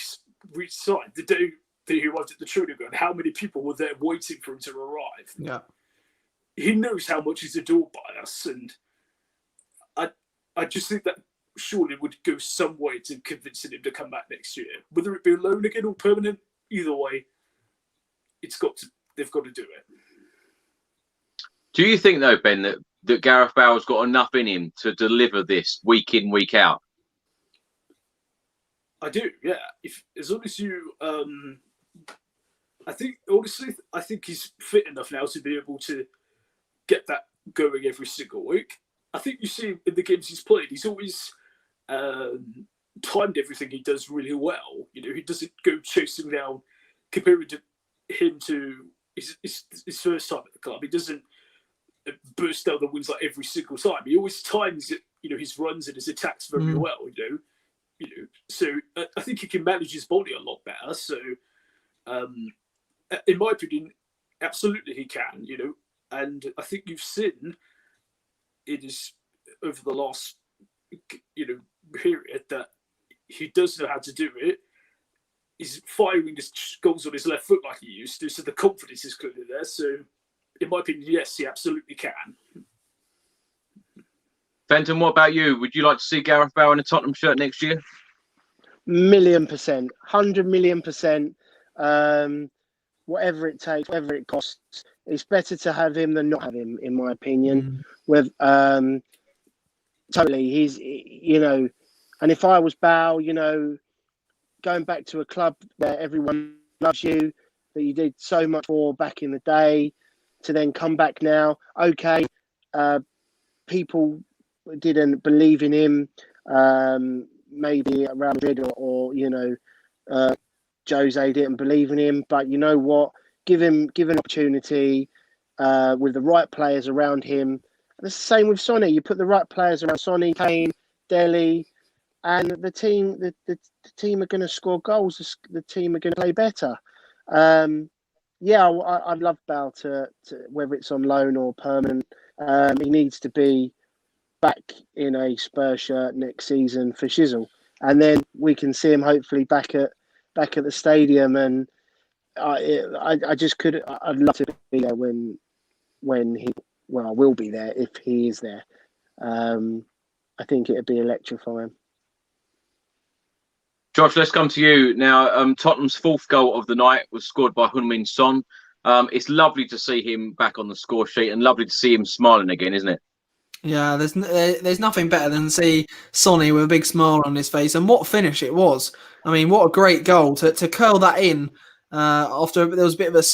Speaker 4: reached signed, the day that he arrived at the training ground, how many people were there waiting for him to arrive?
Speaker 3: Yeah,
Speaker 4: he knows how much he's adored by us, and I just think that surely would go some way to convincing him to come back next year, whether it be a loan again or permanent. Either way, they've got to do it.
Speaker 1: Do you think though, Ben, that Gareth Bale's got enough in him to deliver this week in, week out?
Speaker 4: I do, yeah. As long as you, I think he's fit enough now to be able to get that going every single week. I think you see in the games he's played, he's always timed everything he does really well. He doesn't go chasing down, comparing him to his first time at the club. He doesn't burst down the wings like every single time. He always times it, his runs and his attacks very well. So I think he can manage his body a lot better. So, in my opinion, absolutely he can. And I think you've seen it is over the last period that he does know how to do it. He's firing his goals on his left foot like he used to, so the confidence is clearly there. So, in my opinion, yes, he absolutely can.
Speaker 1: Fenton, what about you? Would you like to see Gareth Bale in a Tottenham shirt next year?
Speaker 2: 1,000,000%, 100,000,000%. Whatever it takes, whatever it costs. It's better to have him than not have him, in my opinion. With totally, he's and if I was Bale, going back to a club where everyone loves you, that you did so much for back in the day, to then come back now. Okay, people didn't believe in him, maybe around Madrid or Jose didn't believe in him, but you know what? Give him an opportunity with the right players around him. And it's the same with Sonny. You put the right players around Sonny, Kane, Dele, and the team are going to score goals. The team are going to play better. I'd love Bale to whether it's on loan or permanent. He needs to be back in a Spurs shirt next season for Shizzle, and then we can see him hopefully back at the stadium. And I'd love to be there when he will be there if he is there. I think it'd be electrifying.
Speaker 1: Josh, let's come to you now. Tottenham's fourth goal of the night was scored by Heung-min Son. It's lovely to see him back on the score sheet and lovely to see him smiling again, isn't it?
Speaker 3: Yeah, there's nothing better than see Sonny with a big smile on his face, and what finish it was. I mean, what a great goal to curl that in after there was a bit of a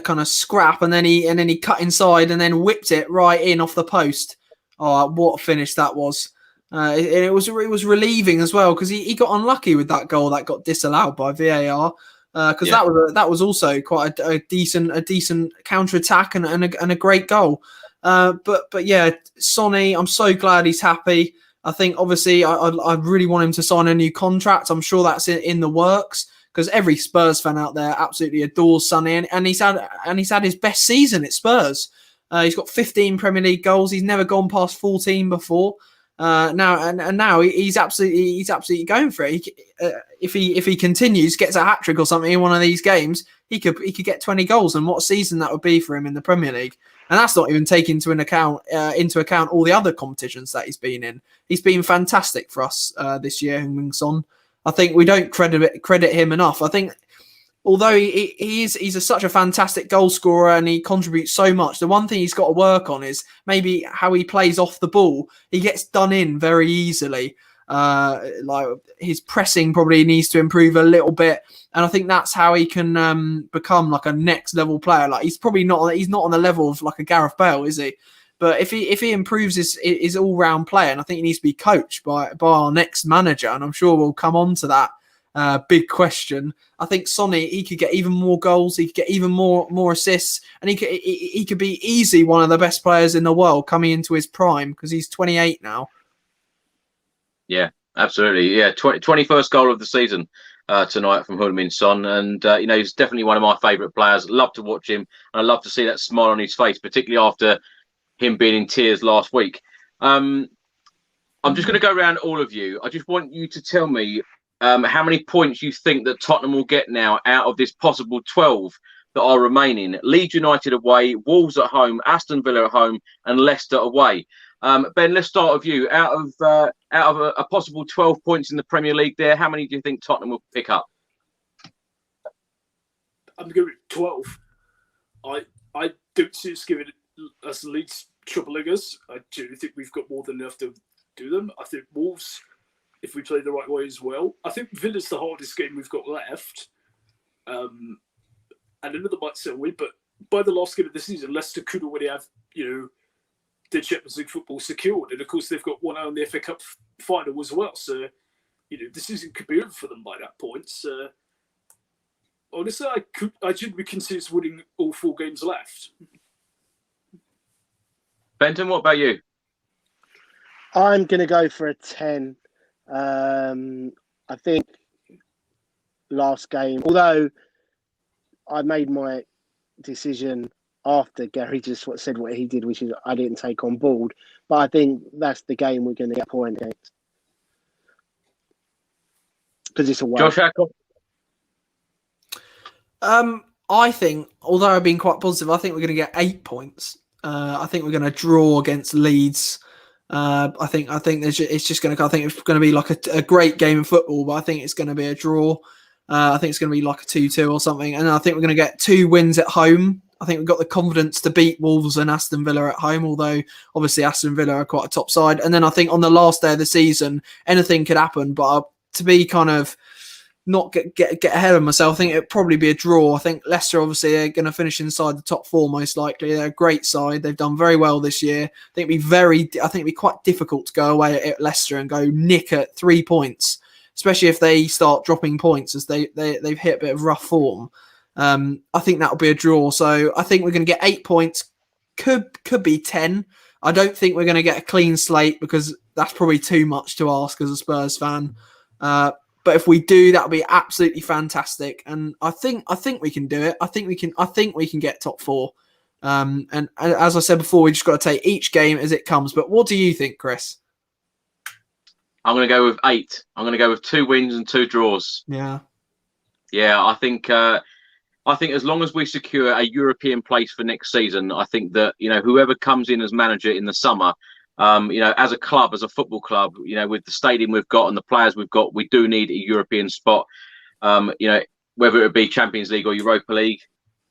Speaker 3: kind of scrap, and then he cut inside and then whipped it right in off the post. Oh, what a finish that was! It was relieving as well, because he got unlucky with that goal that got disallowed by VAR. Because that was also quite a decent counter attack and a great goal. But yeah, Sonny, I'm so glad he's happy. I think obviously I really want him to sign a new contract. I'm sure that's in the works, because every Spurs fan out there absolutely adores Sonny, and he's had his best season at Spurs. He's got 15 Premier League goals. He's never gone past 14 before. Now he's absolutely going for it. If he continues, gets a hat trick or something in one of these games, he could get 20 goals. And what a season that would be for him in the Premier League. And that's not even taking into account all the other competitions that he's been in. He's been fantastic for us this year, Heung-min Son. I think we don't credit him enough. I think, although he's such a fantastic goal scorer and he contributes so much, the one thing he's got to work on is maybe how he plays off the ball. He gets done in very easily. Like his pressing probably needs to improve a little bit, and I think that's how he can become like a next level player. Like he's not on the level of like a Gareth Bale, is he? But if he improves his all round play, and I think he needs to be coached by our next manager, and I'm sure we'll come on to that big question. I think Sonny, he could get even more goals, he could get even more assists, and he could be easily one of the best players in the world coming into his prime, because he's 28 now.
Speaker 1: Yeah, absolutely. Yeah, 21st goal of the season tonight from Heung-min Son, and he's definitely one of my favourite players. Love to watch him, and I love to see that smile on his face, particularly after him being in tears last week. I'm just going to go around all of you. I just want you to tell me how many points you think that Tottenham will get now out of this possible 12 that are remaining. Leeds United away, Wolves at home, Aston Villa at home, and Leicester away. Ben, let's start with you. Out of a possible 12 points in the Premier League there, how many do you think Tottenham will pick up?
Speaker 4: I'm going with 12. I don't see us giving us Leeds troubling us. I do think we've got more than enough to do them. I think Wolves, if we play the right way as well. I think Villa's the hardest game we've got left. And another might say away, but by the last game of the season, Leicester could already have, the Champions League football secured. And of course, they've got one eye on the FA Cup final as well. So, the season could be over for them by that point. So, honestly, I genuinely consider winning all 4 games left.
Speaker 1: Benton, what about you?
Speaker 2: I'm going to go for a 10. I think last game, although I made my decision after Gary just said what he did, which is I didn't take on board, but I think that's the game we're going to get a point against, because it's a way.
Speaker 1: Josh Hackle?
Speaker 3: I think, although I've been quite positive, I think we're going to get 8 points. I think we're going to draw against Leeds. I think it's going to be like a great game of football, but I think it's going to be a draw. I think it's going to be like a 2-2 or something, and I think we're going to get 2 wins at home. I think we've got the confidence to beat Wolves and Aston Villa at home, although obviously Aston Villa are quite a top side. And then I think on the last day of the season, anything could happen. But to be kind of not get ahead of myself, I think it'd probably be a draw. I think Leicester obviously are going to finish inside the top 4 most likely. They're a great side. They've done very well this year. I think it'd be quite difficult to go away at Leicester and go nick at 3 points, especially if they start dropping points as they've hit a bit of rough form. I think that'll be a draw. So I think we're going to get 8 points. Could be 10. I don't think we're going to get a clean slate, because that's probably too much to ask as a Spurs fan. But if we do, that'll be absolutely fantastic. And I think we can do it. I think we can get top 4. And as I said before, we just got to take each game as it comes. But what do you think, Chris?
Speaker 1: I'm going to go with 8. I'm going to go with 2 wins and 2 draws.
Speaker 3: Yeah.
Speaker 1: I think as long as we secure a European place for next season, I think that, whoever comes in as manager in the summer, as a club, as a football club, with the stadium we've got and the players we've got, we do need a European spot, whether it be Champions League or Europa League.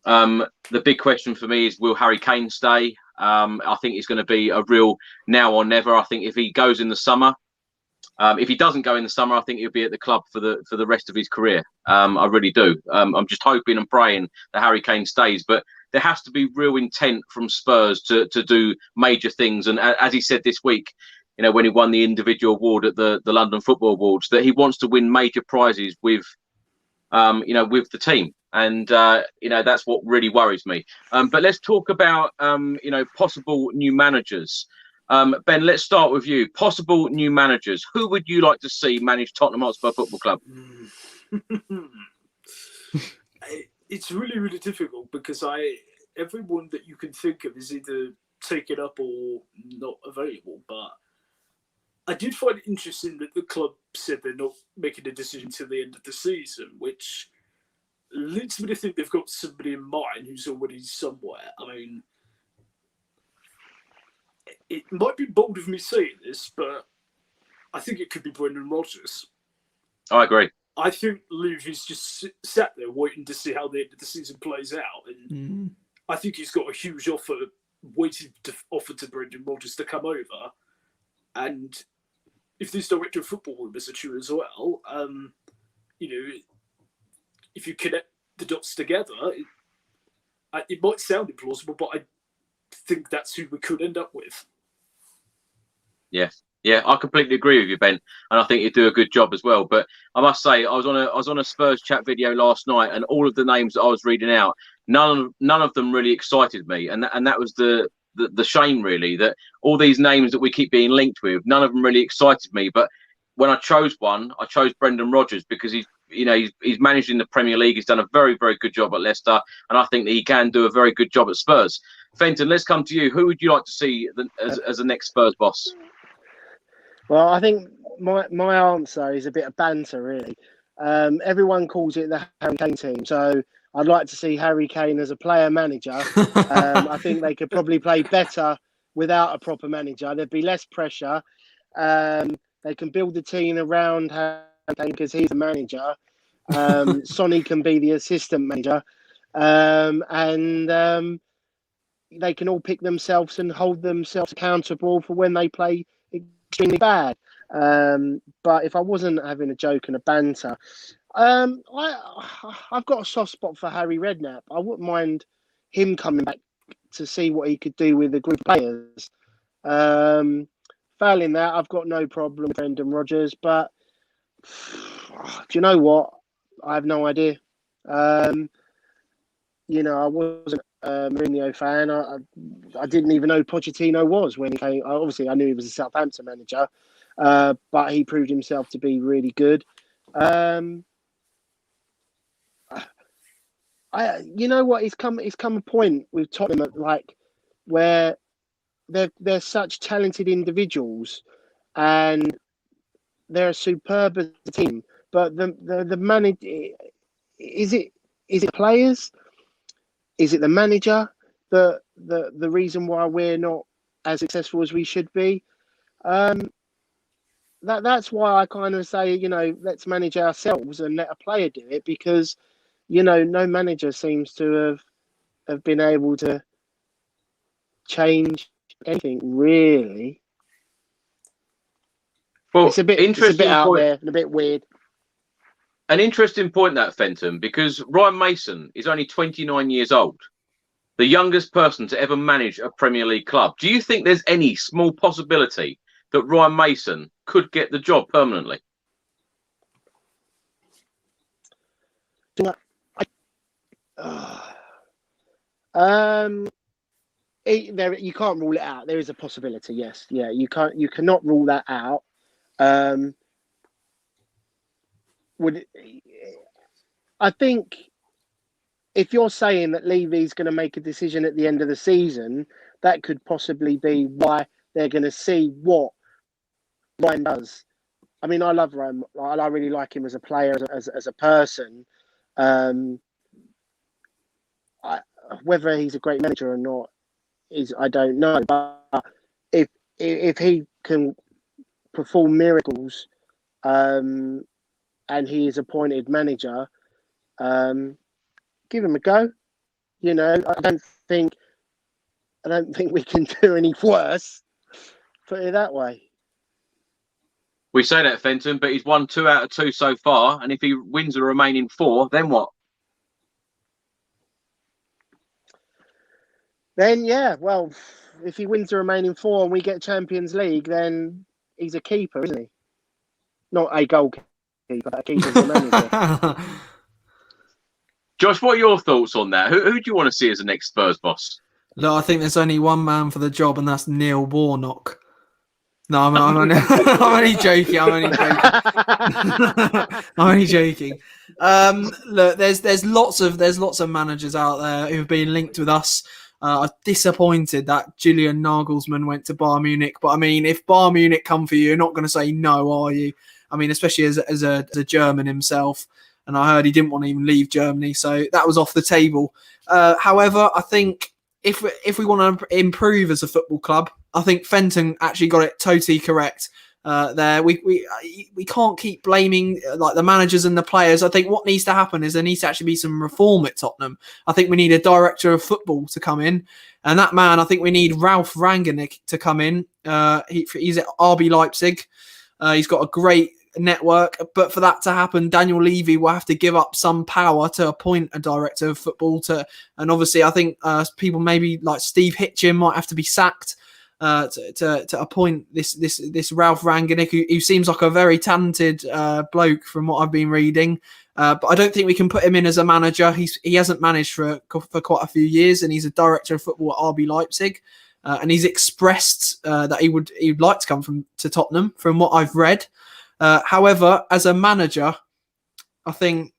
Speaker 1: The big question for me is, will Harry Kane stay? I think it's going to be a real now or never. I think if he goes in the summer, if he doesn't go in the summer, I think he'll be at the club for the rest of his career. I really do. I'm just hoping and praying that Harry Kane stays, but there has to be real intent from Spurs to do major things. And as he said this week, when he won the individual award at the London Football Awards, that he wants to win major prizes with the team. And that's what really worries me. But let's talk about possible new managers. Ben, let's start with you. Possible new managers. Who would you like to see manage Tottenham Hotspur Football Club?
Speaker 4: It's really, really difficult because everyone that you can think of is either taken up or not available. But I did find it interesting that the club said they're not making a decision till the end of the season, which leads me to think they've got somebody in mind who's already somewhere. I mean, it might be bold of me saying this, but I think it could be Brendan Rodgers.
Speaker 1: I agree.
Speaker 4: I think Levy's just sat there waiting to see how the end of the season plays out. And I think he's got a huge offer waiting to offer to Brendan Rodgers to come over. And if this director of football is true as well, if you connect the dots together, it might sound implausible, but I think that's who we could end up with.
Speaker 1: Yeah, I completely agree with you, Ben, and I think you do a good job as well. But I must say, I was on a Spurs chat video last night, and all of the names that I was reading out, none of them really excited me, and that was the shame, really, that all these names that we keep being linked with, none of them really excited me. But when I chose one, I chose Brendan Rodgers because he's managed in the Premier League. He's done a very, very good job at Leicester, and I think that he can do a very good job at Spurs. Fenton, let's come to you. Who would you like to see as the next Spurs boss?
Speaker 2: Well, I think my answer is a bit of banter, really. Everyone calls it the Harry Kane team, so I'd like to see Harry Kane as a player manager. I think they could probably play better without a proper manager. There'd be less pressure. They can build the team around Harry Kane because he's the manager. Sonny can be the assistant manager. And they can all pick themselves and hold themselves accountable for when they play extremely bad. But if I wasn't having a joke and a banter, I've got a soft spot for Harry Redknapp. I wouldn't mind him coming back to see what he could do with a group of players. Failing that, I've got no problem with Brendan Rodgers, but do you know what? I have no idea. I wasn't a Mourinho fan. I didn't even know Pochettino was when he came. Obviously, I knew he was a Southampton manager, but he proved himself to be really good. You know what? It's come a point with Tottenham where they're such talented individuals, and they're a superb team. But the manager, is it players? Is it the manager the reason why we're not as successful as we should be? That's why I kind of say, let's manage ourselves and let a player do it, because no manager seems to have been able to change anything really.
Speaker 1: Well,
Speaker 2: it's a bit out there and a bit weird.
Speaker 1: An interesting point, that, Fenton, because Ryan Mason is only 29 years old, the youngest person to ever manage a Premier League club. Do you think there's any small possibility that Ryan Mason could get the job permanently?
Speaker 2: You can't rule it out. There is a possibility, yes. Yeah, you cannot rule that out. I think if you're saying that Levy's going to make a decision at the end of the season, that could possibly be why they're going to see what Ryan does. I mean, I love Ryan. I really like him as a player, as a person. Whether he's a great manager or not I don't know. But if he can perform miracles, and he is appointed manager, give him a go. I don't think we can do any worse. Put it that way.
Speaker 1: We say that, Fenton, but he's won 2 out of 2 so far, and if he wins the remaining 4, then what?
Speaker 2: Then well, if he wins the remaining 4 and we get Champions League, then he's a keeper, isn't he? Not a goalkeeper, but a keeper's a manager.
Speaker 1: Josh, what are your thoughts on that? Who do you want to see as the next Spurs boss?
Speaker 3: Look, I think there's only one man for the job, and that's Neil Warnock. No, I'm only, I'm only joking. I'm only joking. I'm only joking. Look, there's lots of managers out there who've been linked with us. I'm disappointed that Julian Nagelsmann went to Bayern Munich. But I mean, if Bayern Munich come for you, you're not going to say no, are you? I mean, especially as a German himself. And I heard he didn't want to even leave Germany, so that was off the table. However, I think if we want to improve as a football club, I think Fenton actually got it totally correct. There, we can't keep blaming like the managers and the players. I think what needs to happen is there needs to actually be some reform at Tottenham. I think we need a director of football to come in, and that man, I think we need Ralf Rangnick to come in. He's at RB Leipzig. He's got a great network, but for that to happen, Daniel Levy will have to give up some power to appoint a director of football. And obviously, I think people maybe like Steve Hitchin might have to be sacked to appoint this Ralf Rangnick, who seems like a very talented bloke from what I've been reading. But I don't think we can put him in as a manager. He hasn't managed for quite a few years, and he's a director of football at RB Leipzig. And he's expressed that he'd like to come to Tottenham, from what I've read. However, as a manager, I think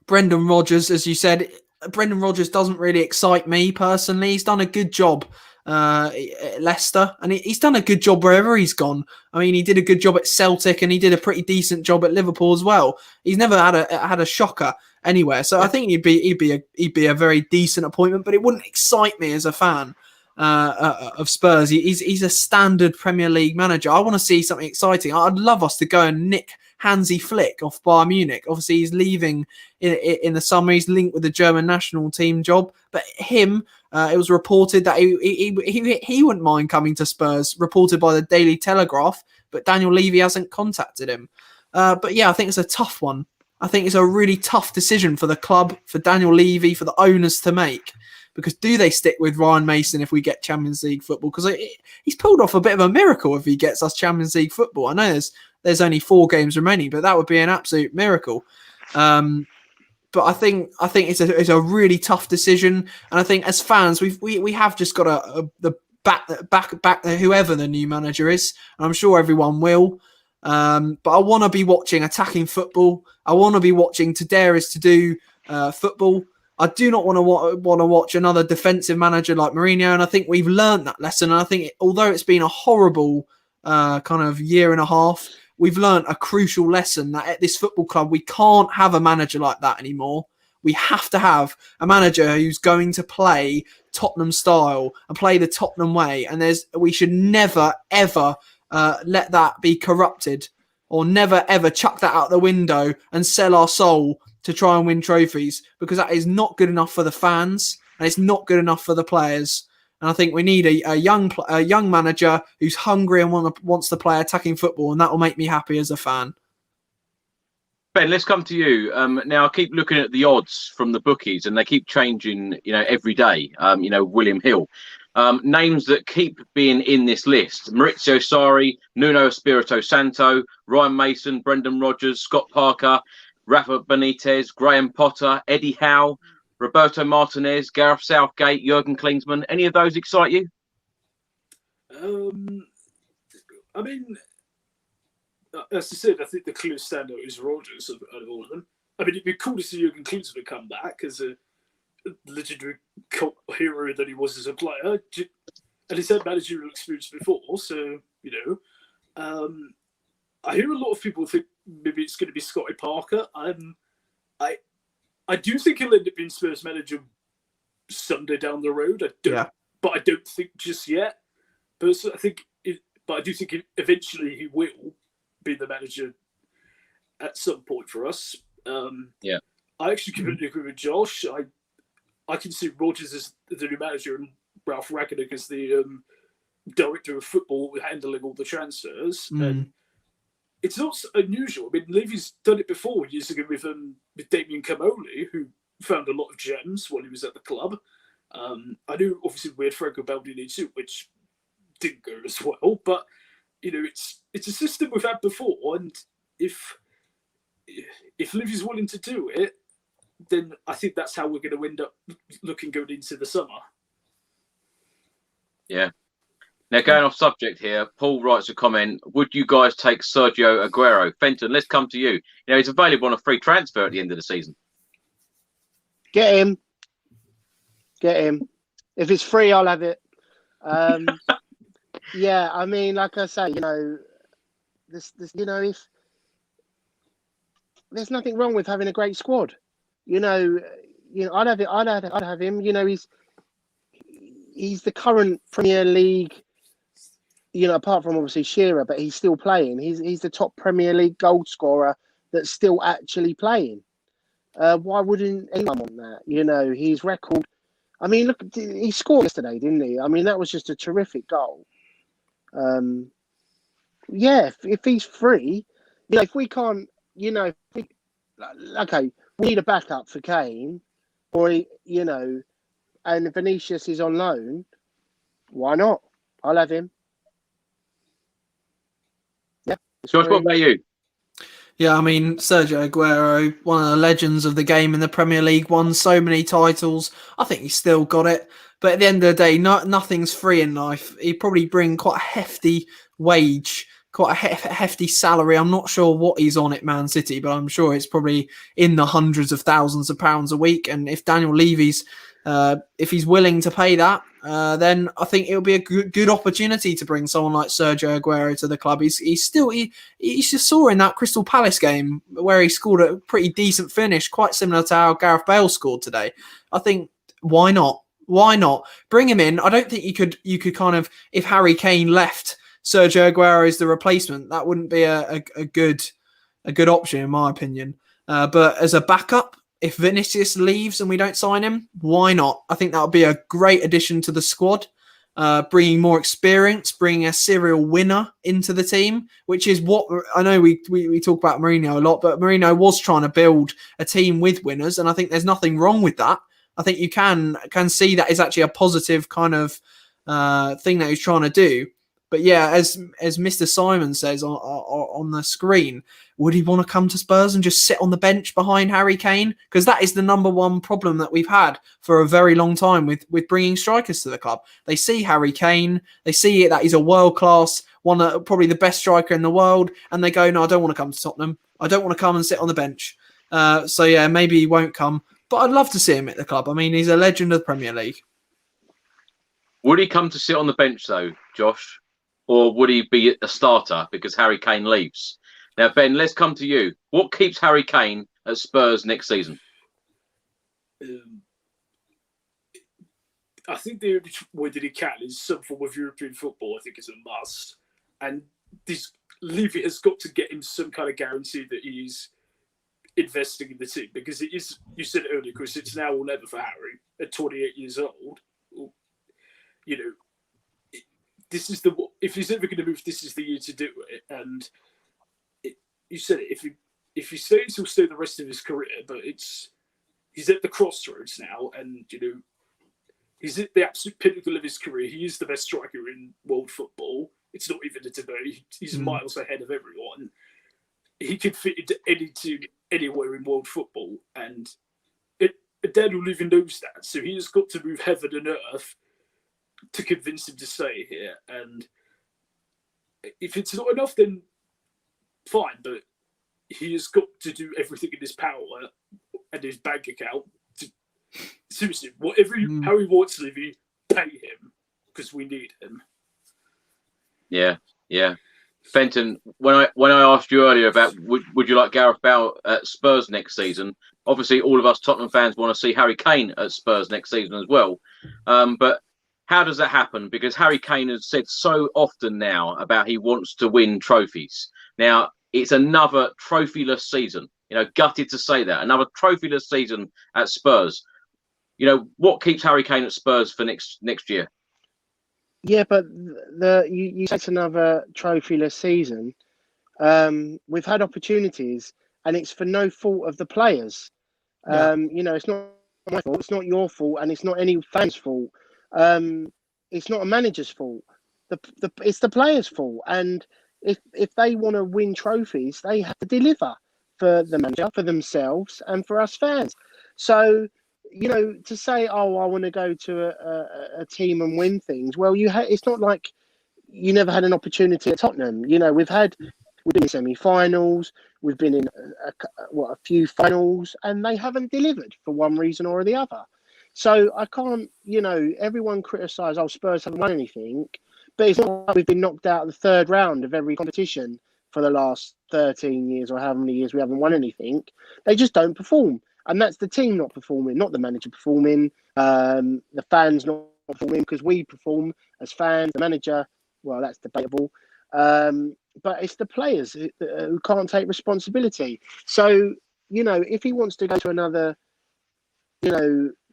Speaker 3: Brendan Rodgers, as you said, Brendan Rodgers doesn't really excite me personally. He's done a good job at Leicester, and he's done a good job wherever he's gone. I mean, he did a good job at Celtic, and he did a pretty decent job at Liverpool as well. He's never had a shocker anywhere, so I think he'd be a very decent appointment, but it wouldn't excite me as a fan of Spurs. He's a standard Premier League manager. I want to see something exciting. I'd love us to go and nick Hansi Flick off Bayern Munich. Obviously, he's leaving in the summer. He's linked with the German national team job, but it was reported that he wouldn't mind coming to Spurs, reported by the Daily Telegraph, but Daniel Levy hasn't contacted him. But yeah, I think it's a tough one. I think it's a really tough decision for the club, for Daniel Levy, for the owners to make. Because do they stick with Ryan Mason if we get Champions League football? Because he's pulled off a bit of a miracle if he gets us Champions League football. I know there's only 4 games remaining, but that would be an absolute miracle. But I think it's a really tough decision, and I think as fans we have just got to back whoever the new manager is, and I'm sure everyone will. But I want to be watching attacking football. I want to be watching Tadaris to do football. I do not want to watch another defensive manager like Mourinho, and I think we've learned that lesson. And I think although it's been a horrible kind of year and a half, we've learned a crucial lesson that at this football club we can't have a manager like that anymore. We have to have a manager who's going to play Tottenham style and play the Tottenham way. And we should never ever let that be corrupted, or never ever chuck that out the window and sell our soul to try and win trophies, because that is not good enough for the fans and it's not good enough for the players. And I think we need a young manager who's hungry and wants to play attacking football, and that will make me happy as a fan.
Speaker 1: Ben, let's come to you. Now, I keep looking at the odds from the bookies, and they keep changing, every day. William Hill. Names that keep being in this list: Maurizio Sarri, Nuno Espirito Santo, Ryan Mason, Brendan Rodgers, Scott Parker, Rafa Benitez, Graham Potter, Eddie Howe, Roberto Martinez, Gareth Southgate, Jurgen Klinsmann. Any of those excite you?
Speaker 4: I mean, as I said, I think the clear standout is Rodgers of all of them. I mean, it'd be cool to see Jurgen Klinsmann come back as a legendary cult hero that he was as a player, and he's had managerial experience before. So I hear a lot of people think maybe it's going to be Scotty Parker. I do think he'll end up being Spurs manager someday down the road. But I don't think just yet. But I do think eventually he will be the manager at some point for us. I actually completely agree with Josh. I can see Rodgers as the new manager and Ralf Rangnick as the director of football, handling all the transfers. And it's not unusual. I mean, Levy's done it before years ago with Damien Camoli, who found a lot of gems while he was at the club. I knew, obviously, we had Franco Baldini too, which didn't go as well. But it's a system we've had before, and if Levy's willing to do it, then I think that's how we're going to end up looking going into the summer.
Speaker 1: Yeah. Now, going off subject here, Paul writes a comment. Would you guys take Sergio Aguero? Fenton, let's come to you. You know, he's available on a free transfer at the end of the season.
Speaker 2: Get him. Get him. If it's free, I'll have it. Yeah, I mean, like I say, you know, this, if there's nothing wrong with having a great squad, you know, I'd have it. I'd have him. You know, he's the current Premier League. You know, apart from obviously Shearer, but he's still playing. He's the top Premier League goal scorer that's still actually playing. Why wouldn't anyone want that? You know, his record. I mean, look, he scored yesterday, didn't he? I mean, that was just a terrific goal. Yeah, if he's free, you know, if we can't, you know, okay, we need a backup for Kane, or you know, and Vinicius is on loan. Why not? I'll have him. Yeah.
Speaker 1: Josh, what about you?
Speaker 3: Yeah, I mean, Sergio Aguero, one of the legends of the game in the Premier League, won so many titles. I think he's still got it. But at the end of the day, nothing's free in life. He'd probably bring quite a hefty wage, quite a hefty salary. I'm not sure what he's on at Man City, but I'm sure it's probably in the hundreds of thousands of pounds a week. And if Daniel Levy's, if he's willing to pay that, then I think it'll be a good opportunity to bring someone like Sergio Aguero to the club. He's just saw in that Crystal Palace game where he scored a pretty decent finish, quite similar to how Gareth Bale scored today. I think why not? Why not bring him in? I don't think you could kind of, if Harry Kane left, Sergio Aguero is the replacement. That wouldn't be a good option in my opinion. But as a backup, if Vinicius leaves and we don't sign him, why not? I think that would be a great addition to the squad, bringing more experience, bringing a serial winner into the team, which is what I know we talk about Mourinho a lot, but Mourinho was trying to build a team with winners, and I think there's nothing wrong with that. I think you can see that is actually a positive kind of thing that he's trying to do. But yeah, as Mr. Simon says on the screen, would he want to come to Spurs and just sit on the bench behind Harry Kane? Because that is the number one problem that we've had for a very long time with bringing strikers to the club. They see Harry Kane, they see that he's a world-class, probably the best striker in the world, and they go, no, I don't want to come to Tottenham. I don't want to come and sit on the bench. So yeah, maybe he won't come. But I'd love to see him at the club. I mean, he's a legend of the Premier League.
Speaker 1: Would he come to sit on the bench, though, Josh? Or would he be a starter because Harry Kane leaves? Now, Ben, let's come to you. What keeps Harry Kane at Spurs next season?
Speaker 4: I think the only way that he can is some form of European football. I think is a must. And this Levy has got to get him some kind of guarantee that he's investing in the team, because it is, you said it earlier, Chris, it's now or never for Harry at 28 years old. You know, if he's ever going to move, this is the year to do it. And you said it, if he stays, he'll stay the rest of his career, but he's at the crossroads now, and you know, he's at the absolute pinnacle of his career. He is the best striker in world football. It's not even a debate. He's miles ahead of everyone. He could fit into any team anywhere in world football, and Daniel Levy knows that. So he has got to move heaven and earth to convince him to stay here. And if it's not enough, then fine. But he has got to do everything in his power and his bank account to seriously, how he wants Levy, pay him, because we need him. Yeah.
Speaker 1: Fenton, when I asked you earlier about would you like Gareth Bale at Spurs next season, obviously all of us Tottenham fans want to see Harry Kane at Spurs next season as well. But how does that happen? Because Harry Kane has said so often now about he wants to win trophies. Now, it's another trophyless season. You know, gutted to say that. Another trophyless season at Spurs. You know, what keeps Harry Kane at Spurs for next year?
Speaker 2: Yeah, but you said it's another trophyless season. We've had opportunities, and it's for no fault of the players. You know, it's not my fault, it's not your fault, and it's not any fan's fault. It's not a manager's fault. It's the players' fault. And if they want to win trophies, they have to deliver for the manager, for themselves, and for us fans. So, to say, oh, I want to go to a team and win things. Well, it's not like you never had an opportunity at Tottenham. We've been in semi-finals, we've been in a few finals, and they haven't delivered for one reason or the other. So I can't, everyone criticise, Spurs haven't won anything, but it's not like we've been knocked out of the third round of every competition for the last 13 years or however many years we haven't won anything. They just don't perform. And that's the team not performing, not the manager performing, the fans not performing, because we perform as fans. The manager, well, that's debatable. But it's the players who can't take responsibility. So, if he wants to go to another,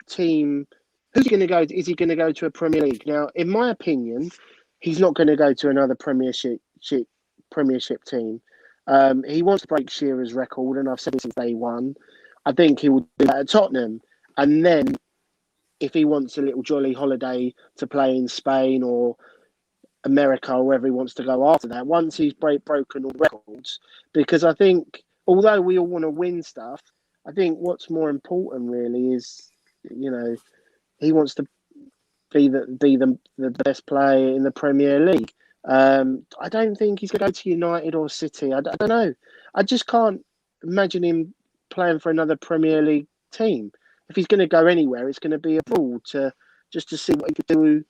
Speaker 2: team, who's he going to go to? Is he going to go to a Premier League? Now, in my opinion, he's not going to go to another Premiership team. He wants to break Shearer's record, and I've said it since day one. I think he will do that at Tottenham. And then if he wants a little jolly holiday to play in Spain or America or wherever he wants to go after that, once he's broken all records, because I think, although we all want to win stuff, I think what's more important really is, he wants to be the best player in the Premier League. I don't think he's going to go to United or City. I don't know. I just can't imagine him playing for another Premier League team. If he's going to go anywhere, it's going to be abroad just to see what he could do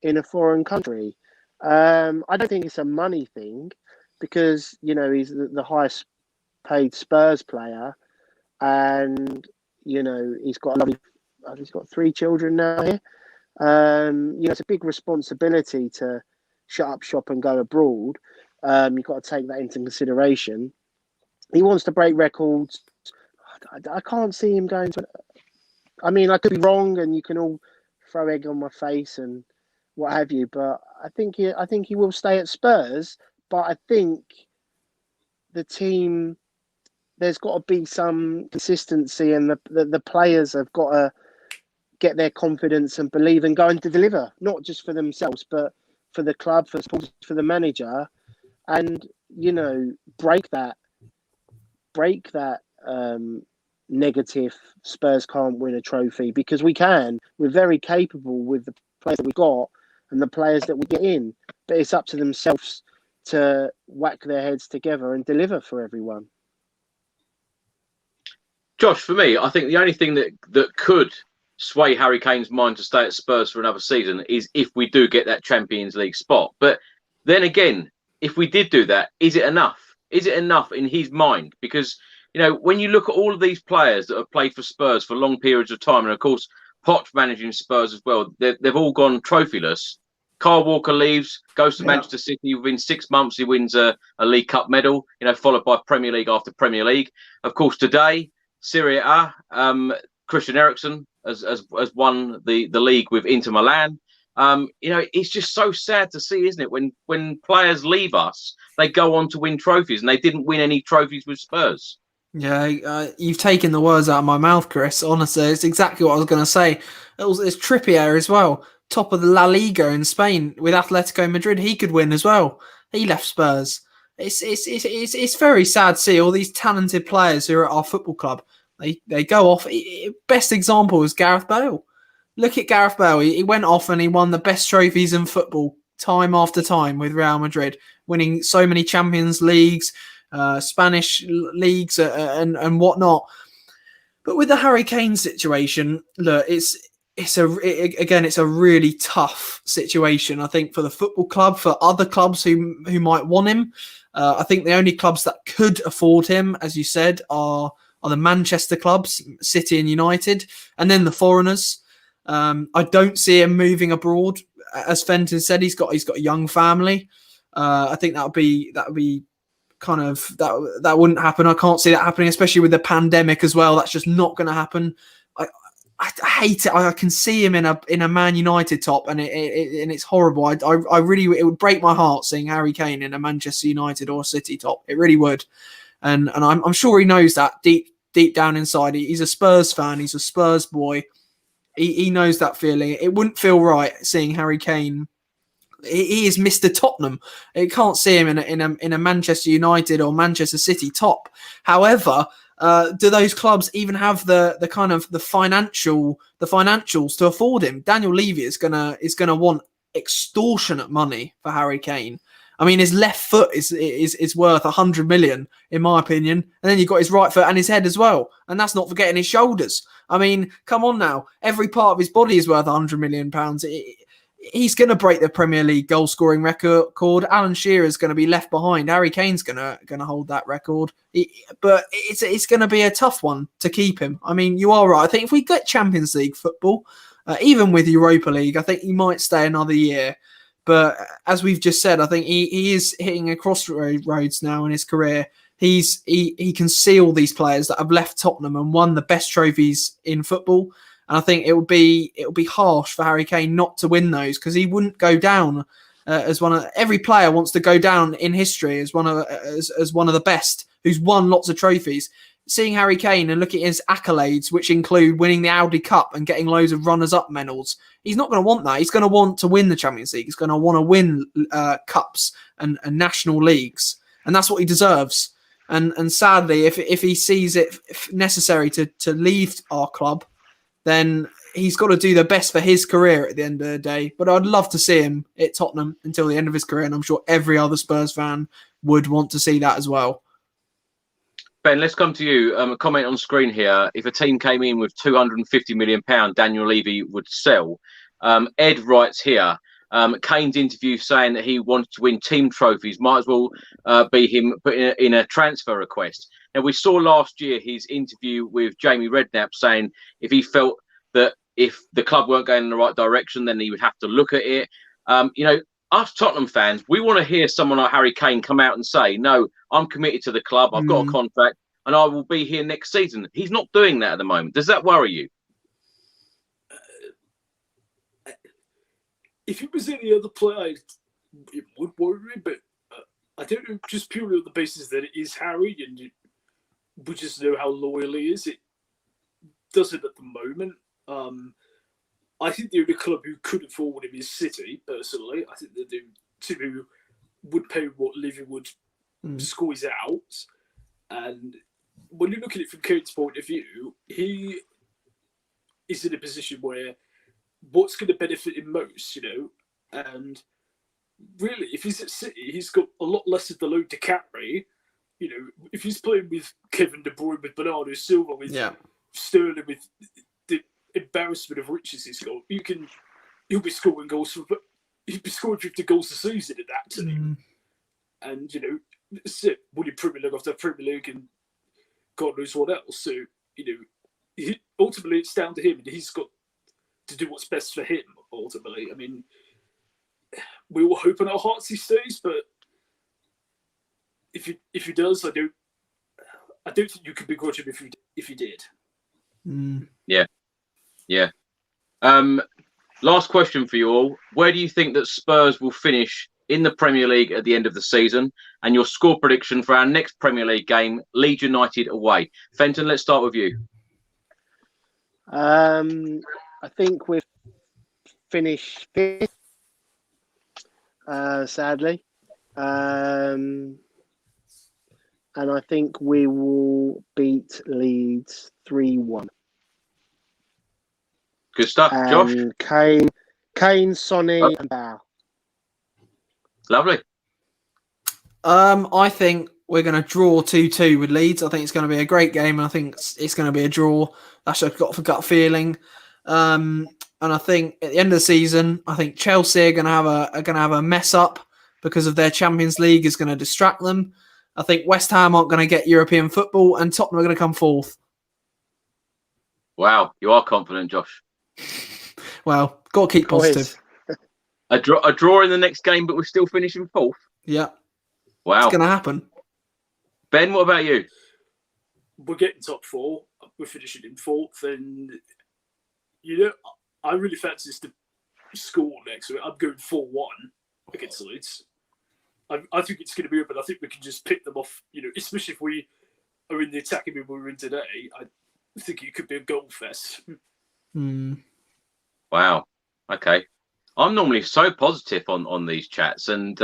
Speaker 2: in a foreign country. I don't think it's a money thing, because he's the highest paid Spurs player, and he's got he's got 3 children now here. It's a big responsibility to shut up shop and go abroad. You've got to take that into consideration. He wants to break records. I can't see him going to. I mean, I could be wrong, and you can all throw egg on my face and what have you, but I think he will stay at Spurs. But I think the team, there's got to be some consistency, and the players have got to get their confidence and believe and go and to deliver, not just for themselves, but for the club, for the manager, and break that negative Spurs can't win a trophy, because we can. We're very capable with the players that we've got and the players that we get in, but it's up to themselves to whack their heads together and deliver for everyone.
Speaker 1: Josh, for me, I think the only thing that could sway Harry Kane's mind to stay at Spurs for another season is if we do get that Champions League spot. But then again, if we did do that, is it enough? Is it enough in his mind? Because, when you look at all of these players that have played for Spurs for long periods of time, and of course, Poch managing Spurs as well, they've all gone trophyless. Kyle Walker leaves, goes to Manchester City. Within 6 months, he wins a League Cup medal, followed by Premier League after Premier League. Of course, today, Serie A, Christian Eriksen has won the league with Inter Milan. It's just so sad to see, isn't it? When players leave us, they go on to win trophies, and they didn't win any trophies with Spurs.
Speaker 3: Yeah, you've taken the words out of my mouth, Chris. Honestly, it's exactly what I was going to say. It's Trippier as well, top of the La Liga in Spain with Atletico Madrid. He could win as well. He left Spurs. It's very sad to see all these talented players who are at our football club. They go off. Best example is Gareth Bale. Look at Gareth Bale. He went off and he won the best trophies in football time after time with Real Madrid, winning so many Champions Leagues, Spanish leagues, and whatnot. But with the Harry Kane situation, look, it's a really tough situation. I think for the football club, for other clubs who might want him. I think the only clubs that could afford him, as you said, are the Manchester clubs, City and United, and then the foreigners. I don't see him moving abroad. As Fenton said, he's got a young family. I think that would be kind of that wouldn't happen. I can't see that happening, especially with the pandemic as well. That's just not going to happen. I hate it. I can see him in a Man United top, and it's horrible. I really, it would break my heart seeing Harry Kane in a Manchester United or City top. It really would, and I'm sure he knows that deep down inside. He's a Spurs fan. He's a Spurs boy. He knows that feeling. It wouldn't feel right seeing Harry Kane. He is Mr. Tottenham. You can't see him in a Manchester United or Manchester City top. However, do those clubs even have the kind of the financials to afford him? Daniel Levy is gonna want extortionate money for Harry Kane. I mean, his left foot is worth 100 million, in my opinion. And then you've got his right foot and his head as well. And that's not forgetting his shoulders. I mean, come on now. Every part of his body is worth 100 million pounds. He's going to break the Premier League goal scoring record. Alan Shearer is going to be left behind. Harry Kane's going to hold that record. But it's going to be a tough one to keep him. I mean, you are right. I think if we get Champions League football, even with Europa League, I think he might stay another year. But as we've just said, I think he is hitting a crossroads now in his career. He can see all these players that have left Tottenham and won the best trophies in football. And I think it would be harsh for Harry Kane not to win those, because he wouldn't go down as one of every player wants to go down in history as one of the best who's won lots of trophies. Seeing Harry Kane and looking at his accolades, which include winning the Audi Cup and getting loads of runners-up medals, he's not going to want that. He's going to want to win the Champions League. He's going to want to win cups and national leagues, and that's what he deserves. And sadly, if he sees it necessary to leave our club, then he's got to do the best for his career at the end of the day. But I'd love to see him at Tottenham until the end of his career, and I'm sure every other Spurs fan would want to see that as well.
Speaker 1: Ben, let's come to you. A comment on screen here. If a team came in with £250 million, Daniel Levy would sell. Ed writes here, Kane's interview saying that he wanted to win team trophies might as well be him putting in a transfer request. Now, we saw last year his interview with Jamie Redknapp saying if he felt that if the club weren't going in the right direction, then he would have to look at it. Us Tottenham fans, we want to hear someone like Harry Kane come out and say, no, I'm committed to the club. I've got a contract and I will be here next season. He's not doing that at the moment. Does that worry you?
Speaker 4: If it was any other player, it would worry me, but I don't know, just purely on the basis that it is Harry and we just know how loyal he is. It doesn't at the moment. I think the only club who could afford him is City, personally. I think they're the two who would pay what Levy would squeeze out. And when you look at it from Kane's point of view, he is in a position where what's going to benefit him most, and really, if he's at City, he's got a lot less of the load to carry. If he's playing with Kevin De Bruyne, with Bernardo Silva, with Sterling, with the embarrassment of riches he's got, he'll be scoring goals he'll be scoring 50 goals a season at that team. And winning Premier League after Premier League and God knows what else. So ultimately it's down to him, and he's got to do what's best for him. Ultimately, I mean, we all hope in our hearts he stays, but if he does, I don't think you could begrudge him if he did.
Speaker 1: Yeah. Last question for you all. Where do you think that Spurs will finish in the Premier League at the end of the season? And your score prediction for our next Premier League game, Leeds United away. Fenton, let's start with you.
Speaker 2: I think we've finished fifth, sadly. And I think we will beat Leeds 3-1.
Speaker 1: Good stuff. Josh?
Speaker 2: Kane, Sonny and Bale.
Speaker 1: Lovely.
Speaker 3: I think we're going to draw 2-2 with Leeds. I think it's going to be a great game, and I think it's going to be a draw. That's a gut feeling. And I think at the end of the season, I think Chelsea are going to have a mess up because of their Champions League is going to distract them. I think West Ham aren't going to get European football, and Tottenham are going to come fourth.
Speaker 1: Wow, you are confident, Josh.
Speaker 3: Well, got to keep positive.
Speaker 1: A draw in the next game, but we're still finishing fourth.
Speaker 3: Yeah.
Speaker 1: Wow.
Speaker 3: It's going to happen.
Speaker 1: Ben, what about you?
Speaker 4: We're getting top four. We're finishing in fourth. And, I really fancy us to score next week. I'm going 4-1 against Leeds. I think it's going to be open. I think we can just pick them off, especially if we are in the attacking move we're in today. I think it could be a goal fest.
Speaker 1: Wow. Okay. I'm normally so positive on these chats, and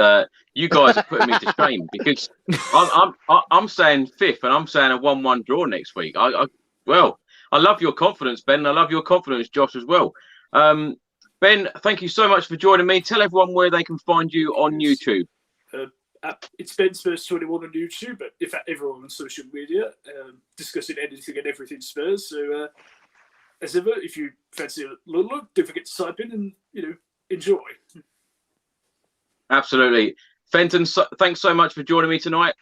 Speaker 1: you guys are putting me to shame because I'm saying 5th, and I'm saying a 1-1 draw next week. Well, I love your confidence, Ben. And I love your confidence, Josh, as well. Ben, thank you so much for joining me. Tell everyone where they can find you on YouTube.
Speaker 4: It's Ben Spurs 21 on YouTube, but in fact, everyone on social media discussing anything and everything Spurs. So, as ever, if you fancy a little look, don't forget to type in and enjoy.
Speaker 1: Absolutely, Fenton. Thanks so much for joining me tonight.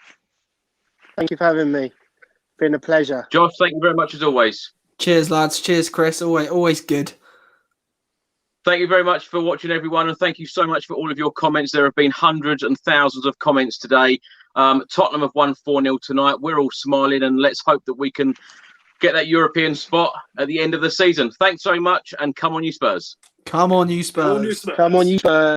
Speaker 2: Thank you for having me. Been a pleasure.
Speaker 1: Josh, thank you very much as always.
Speaker 3: Cheers, lads. Cheers, Chris. Always good.
Speaker 1: Thank you very much for watching, everyone, and thank you so much for all of your comments. There have been hundreds and thousands of comments today. Tottenham have won 4-0 tonight. We're all smiling, and let's hope that we can get that European spot at the end of the season. Thanks very much, and come on, you Spurs.
Speaker 3: Come on, you Spurs.
Speaker 2: Come on, you Spurs.